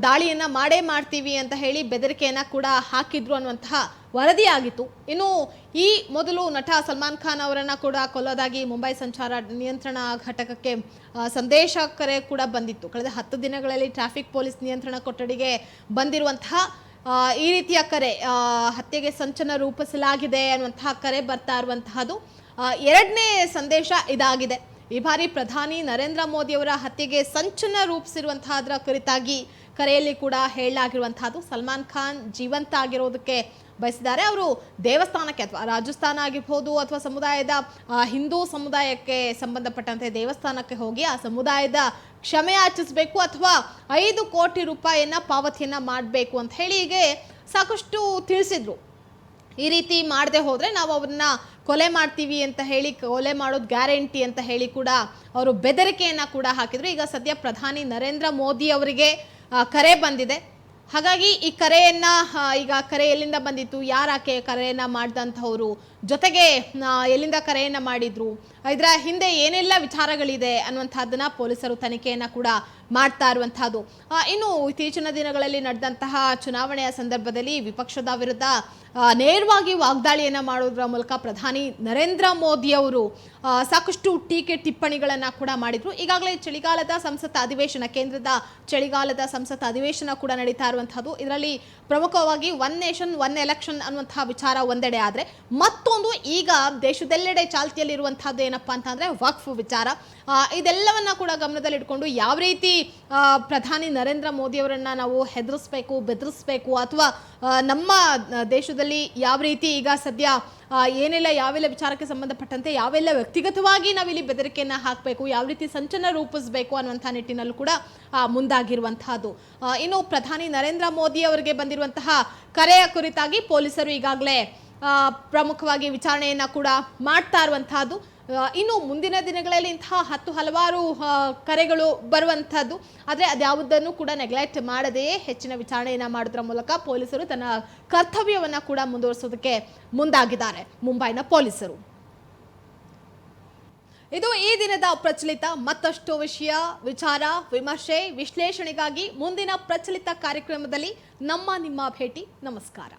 ದಾಳಿಯನ್ನು ಮಾಡ್ತೀವಿ ಅಂತ ಹೇಳಿ ಬೆದರಿಕೆಯನ್ನು ಕೂಡ ಹಾಕಿದ್ರು ಅನ್ನುವಂತಹ ವರದಿಯಾಗಿತ್ತು. ಇನ್ನು ಈ ಮೊದಲು ನಟ ಸಲ್ಮಾನ್ ಖಾನ್ ಅವರನ್ನು ಕೂಡ ಕೊಲ್ಲೋದಾಗಿ ಮುಂಬೈ ಸಂಚಾರ ನಿಯಂತ್ರಣ ಘಟಕಕ್ಕೆ ಸಂದೇಶ ಕರೆ ಕೂಡ ಬಂದಿತ್ತು. ಕಳೆದ 10 ದಿನಗಳಲ್ಲಿ ಟ್ರಾಫಿಕ್ ಪೊಲೀಸ್ ನಿಯಂತ್ರಣ ಕೊಠಡಿಗೆ ಬಂದಿರುವಂತಹ ಈ ರೀತಿಯ ಕರೆ ಹತ್ಯೆಗೆ ಸಂಚನ್ನು ರೂಪಿಸಲಾಗಿದೆ ಅನ್ನುವಂತಹ ಕರೆ ಬರ್ತಾ ಇರುವಂತಹದ್ದು. ಎರಡನೇ ಸಂದೇಶ ಇದಾಗಿದೆ. ಈ ಬಾರಿ ಪ್ರಧಾನಿ ನರೇಂದ್ರ ಮೋದಿ ಅವರ ಹತ್ಯೆಗೆ ಸಂಚನ್ನು ರೂಪಿಸಿರುವಂತಹದ್ರ ಕುರಿತಾಗಿ ಕರೆಯಲ್ಲಿ ಕೂಡ ಹೇಳಲಾಗಿರುವಂತಹದ್ದು. ಸಲ್ಮಾನ್ ಖಾನ್ ಜೀವಂತ ಆಗಿರೋದಕ್ಕೆ ಬಯಸಿದ್ದಾರೆ. ಅವರು ದೇವಸ್ಥಾನಕ್ಕೆ ಅಥವಾ ರಾಜಸ್ಥಾನ ಆಗಿರ್ಬೋದು ಅಥವಾ ಸಮುದಾಯದ ಹಿಂದೂ ಸಮುದಾಯಕ್ಕೆ ಸಂಬಂಧಪಟ್ಟಂತೆ ದೇವಸ್ಥಾನಕ್ಕೆ ಹೋಗಿ ಆ ಸಮುದಾಯದ ಕ್ಷಮೆ ಯಾಚಿಸಬೇಕು ಅಥವಾ 5 ಕೋಟಿ ರೂಪಾಯಿಯನ್ನ ಪಾವತಿಯನ್ನ ಮಾಡಬೇಕು ಅಂತ ಹೇಳಿ ಹೀಗೆ ಸಾಕಷ್ಟು ತಿಳಿಸಿದ್ರು. ಈ ರೀತಿ ಮಾಡದೆ ಹೋದರೆ ನಾವು ಅವ್ರನ್ನ ಕೊಲೆ ಮಾಡ್ತೀವಿ ಅಂತ ಹೇಳಿ, ಕೊಲೆ ಮಾಡೋದು ಗ್ಯಾರಂಟಿ ಅಂತ ಹೇಳಿ ಕೂಡ ಅವರು ಬೆದರಿಕೆಯನ್ನು ಕೂಡ ಹಾಕಿದ್ರು. ಈಗ ಸದ್ಯ ಪ್ರಧಾನಿ ನರೇಂದ್ರ ಮೋದಿ ಅವರಿಗೆ ಕರೆ ಬಂದಿದೆ. ಹಾಗಾಗಿ ಈ ಕರೆಯನ್ನ ಈಗ ಕರೆ ಎಲ್ಲಿಂದ ಬಂದಿತ್ತು, ಯಾರಾಕೆ ಕರೆಯನ್ನ ಮಾಡಿದಂಥವ್ರು, ಜೊತೆಗೆ ಎಲ್ಲಿಂದ ಕರೆಯನ್ನ ಮಾಡಿದ್ರು, ಇದರ ಹಿಂದೆ ಏನೆಲ್ಲ ವಿಚಾರಗಳಿದೆ ಅನ್ನುವಂಥದ್ದನ್ನ ಪೊಲೀಸರು ತನಿಖೆಯನ್ನ ಕೂಡ ಮಾಡ್ತಾ ಇರುವಂತಹದ್ದು. ಇನ್ನು ಇತ್ತೀಚಿನ ದಿನಗಳಲ್ಲಿ ನಡೆದಂತಹ ಚುನಾವಣೆಯ ಸಂದರ್ಭದಲ್ಲಿ ವಿಪಕ್ಷದ ವಿರುದ್ಧ ನೇರವಾಗಿ ವಾಗ್ದಾಳಿಯನ್ನ ಮಾಡೋದ್ರ ಮೂಲಕ ಪ್ರಧಾನಿ ನರೇಂದ್ರ ಮೋದಿ ಅವರು ಸಾಕಷ್ಟು ಟೀಕೆ ಟಿಪ್ಪಣಿಗಳನ್ನ ಕೂಡ ಮಾಡಿದ್ರು. ಈಗಾಗಲೇ ಚಳಿಗಾಲದ ಸಂಸತ್ ಅಧಿವೇಶನ, ಕೇಂದ್ರದ ಚಳಿಗಾಲದ ಸಂಸತ್ ಅಧಿವೇಶನ ಕೂಡ ನಡೀತಾ ಇರುವಂತಹದ್ದು. ಇದರಲ್ಲಿ ಪ್ರಮುಖವಾಗಿ 1 ನೇಷನ್ 1 ಎಲೆಕ್ಷನ್ ಅನ್ನುವಂತಹ ವಿಚಾರ ಒಂದೆಡೆ ಆದರೆ, ಮತ್ತೊಂದು ಈಗ ದೇಶದೆಲ್ಲೆಡೆ ಚಾಲ್ತಿಯಲ್ಲಿರುವಂತಹದ್ದು ಏನಪ್ಪಾ ಅಂತಂದ್ರೆ ವಕ್ಫ್ ವಿಚಾರ. ಇದೆಲ್ಲವನ್ನ ಕೂಡ ಗಮನದಲ್ಲಿಟ್ಕೊಂಡು ಯಾವ ರೀತಿ ಪ್ರಧಾನಿ ನರೇಂದ್ರ ಮೋದಿ ಅವರನ್ನ ನಾವು ಹೆದರಿಸಬೇಕು, ಬೆದರಿಸಬೇಕು, ಅಥವಾ ನಮ್ಮ ದೇಶದಲ್ಲಿ ಯಾವ ರೀತಿ ಈಗ ಸದ್ಯ ಏನೆಲ್ಲ ಯಾವೆಲ್ಲ ವಿಚಾರಕ್ಕೆ ಸಂಬಂಧಪಟ್ಟಂತೆ ಯಾವೆಲ್ಲ ವ್ಯಕ್ತಿಗತವಾಗಿ ನಾವಿಲ್ಲಿ ಬೆದರಿಕೆಯನ್ನು ಹಾಕಬೇಕು, ಯಾವ ರೀತಿ ಸಂಚನ ರೂಪಿಸಬೇಕು ಅನ್ನುವಂಥ ನಿಟ್ಟಿನಲ್ಲೂ ಕೂಡ ಮುಂದಾಗಿರುವಂತಹದ್ದು. ಇನ್ನು ಪ್ರಧಾನಿ ನರೇಂದ್ರ ಮೋದಿ ಅವರಿಗೆ ಬಂದಿರುವಂತಹ ಕರೆಯ ಕುರಿತಾಗಿ ಪೊಲೀಸರು ಈಗಾಗಲೇ ಪ್ರಮುಖವಾಗಿ ವಿಚಾರಣೆಯನ್ನು ಕೂಡ ಮಾಡ್ತಾ ಇರುವಂತಹದ್ದು. ಇನ್ನು ಮುಂದಿನ ದಿನಗಳಲ್ಲಿ ಇಂತಹ ಹಲವಾರು ಕರೆಗಳು ಬರುವಂಥದ್ದು. ಆದರೆ ಅದ್ಯಾವುದನ್ನು ಕೂಡ ನೆಗ್ಲೆಕ್ಟ್ ಮಾಡದೆಯೇ ಹೆಚ್ಚಿನ ವಿಚಾರಣೆಯನ್ನು ಮಾಡೋದ್ರ ಮೂಲಕ ಪೊಲೀಸರು ತನ್ನ ಕರ್ತವ್ಯವನ್ನು ಕೂಡ ಮುಂದುವರಿಸೋದಕ್ಕೆ ಮುಂದಾಗಿದ್ದಾರೆ ಮುಂಬೈನ ಪೊಲೀಸರು. ಇದು ಈ ದಿನದ ಪ್ರಚಲಿತ. ಮತ್ತಷ್ಟು ವಿಷಯ, ವಿಚಾರ, ವಿಮರ್ಶೆ, ವಿಶ್ಲೇಷಣೆಗಾಗಿ ಮುಂದಿನ ಪ್ರಚಲಿತ ಕಾರ್ಯಕ್ರಮದಲ್ಲಿ ನಿಮ್ಮ ಭೇಟಿ. ನಮಸ್ಕಾರ.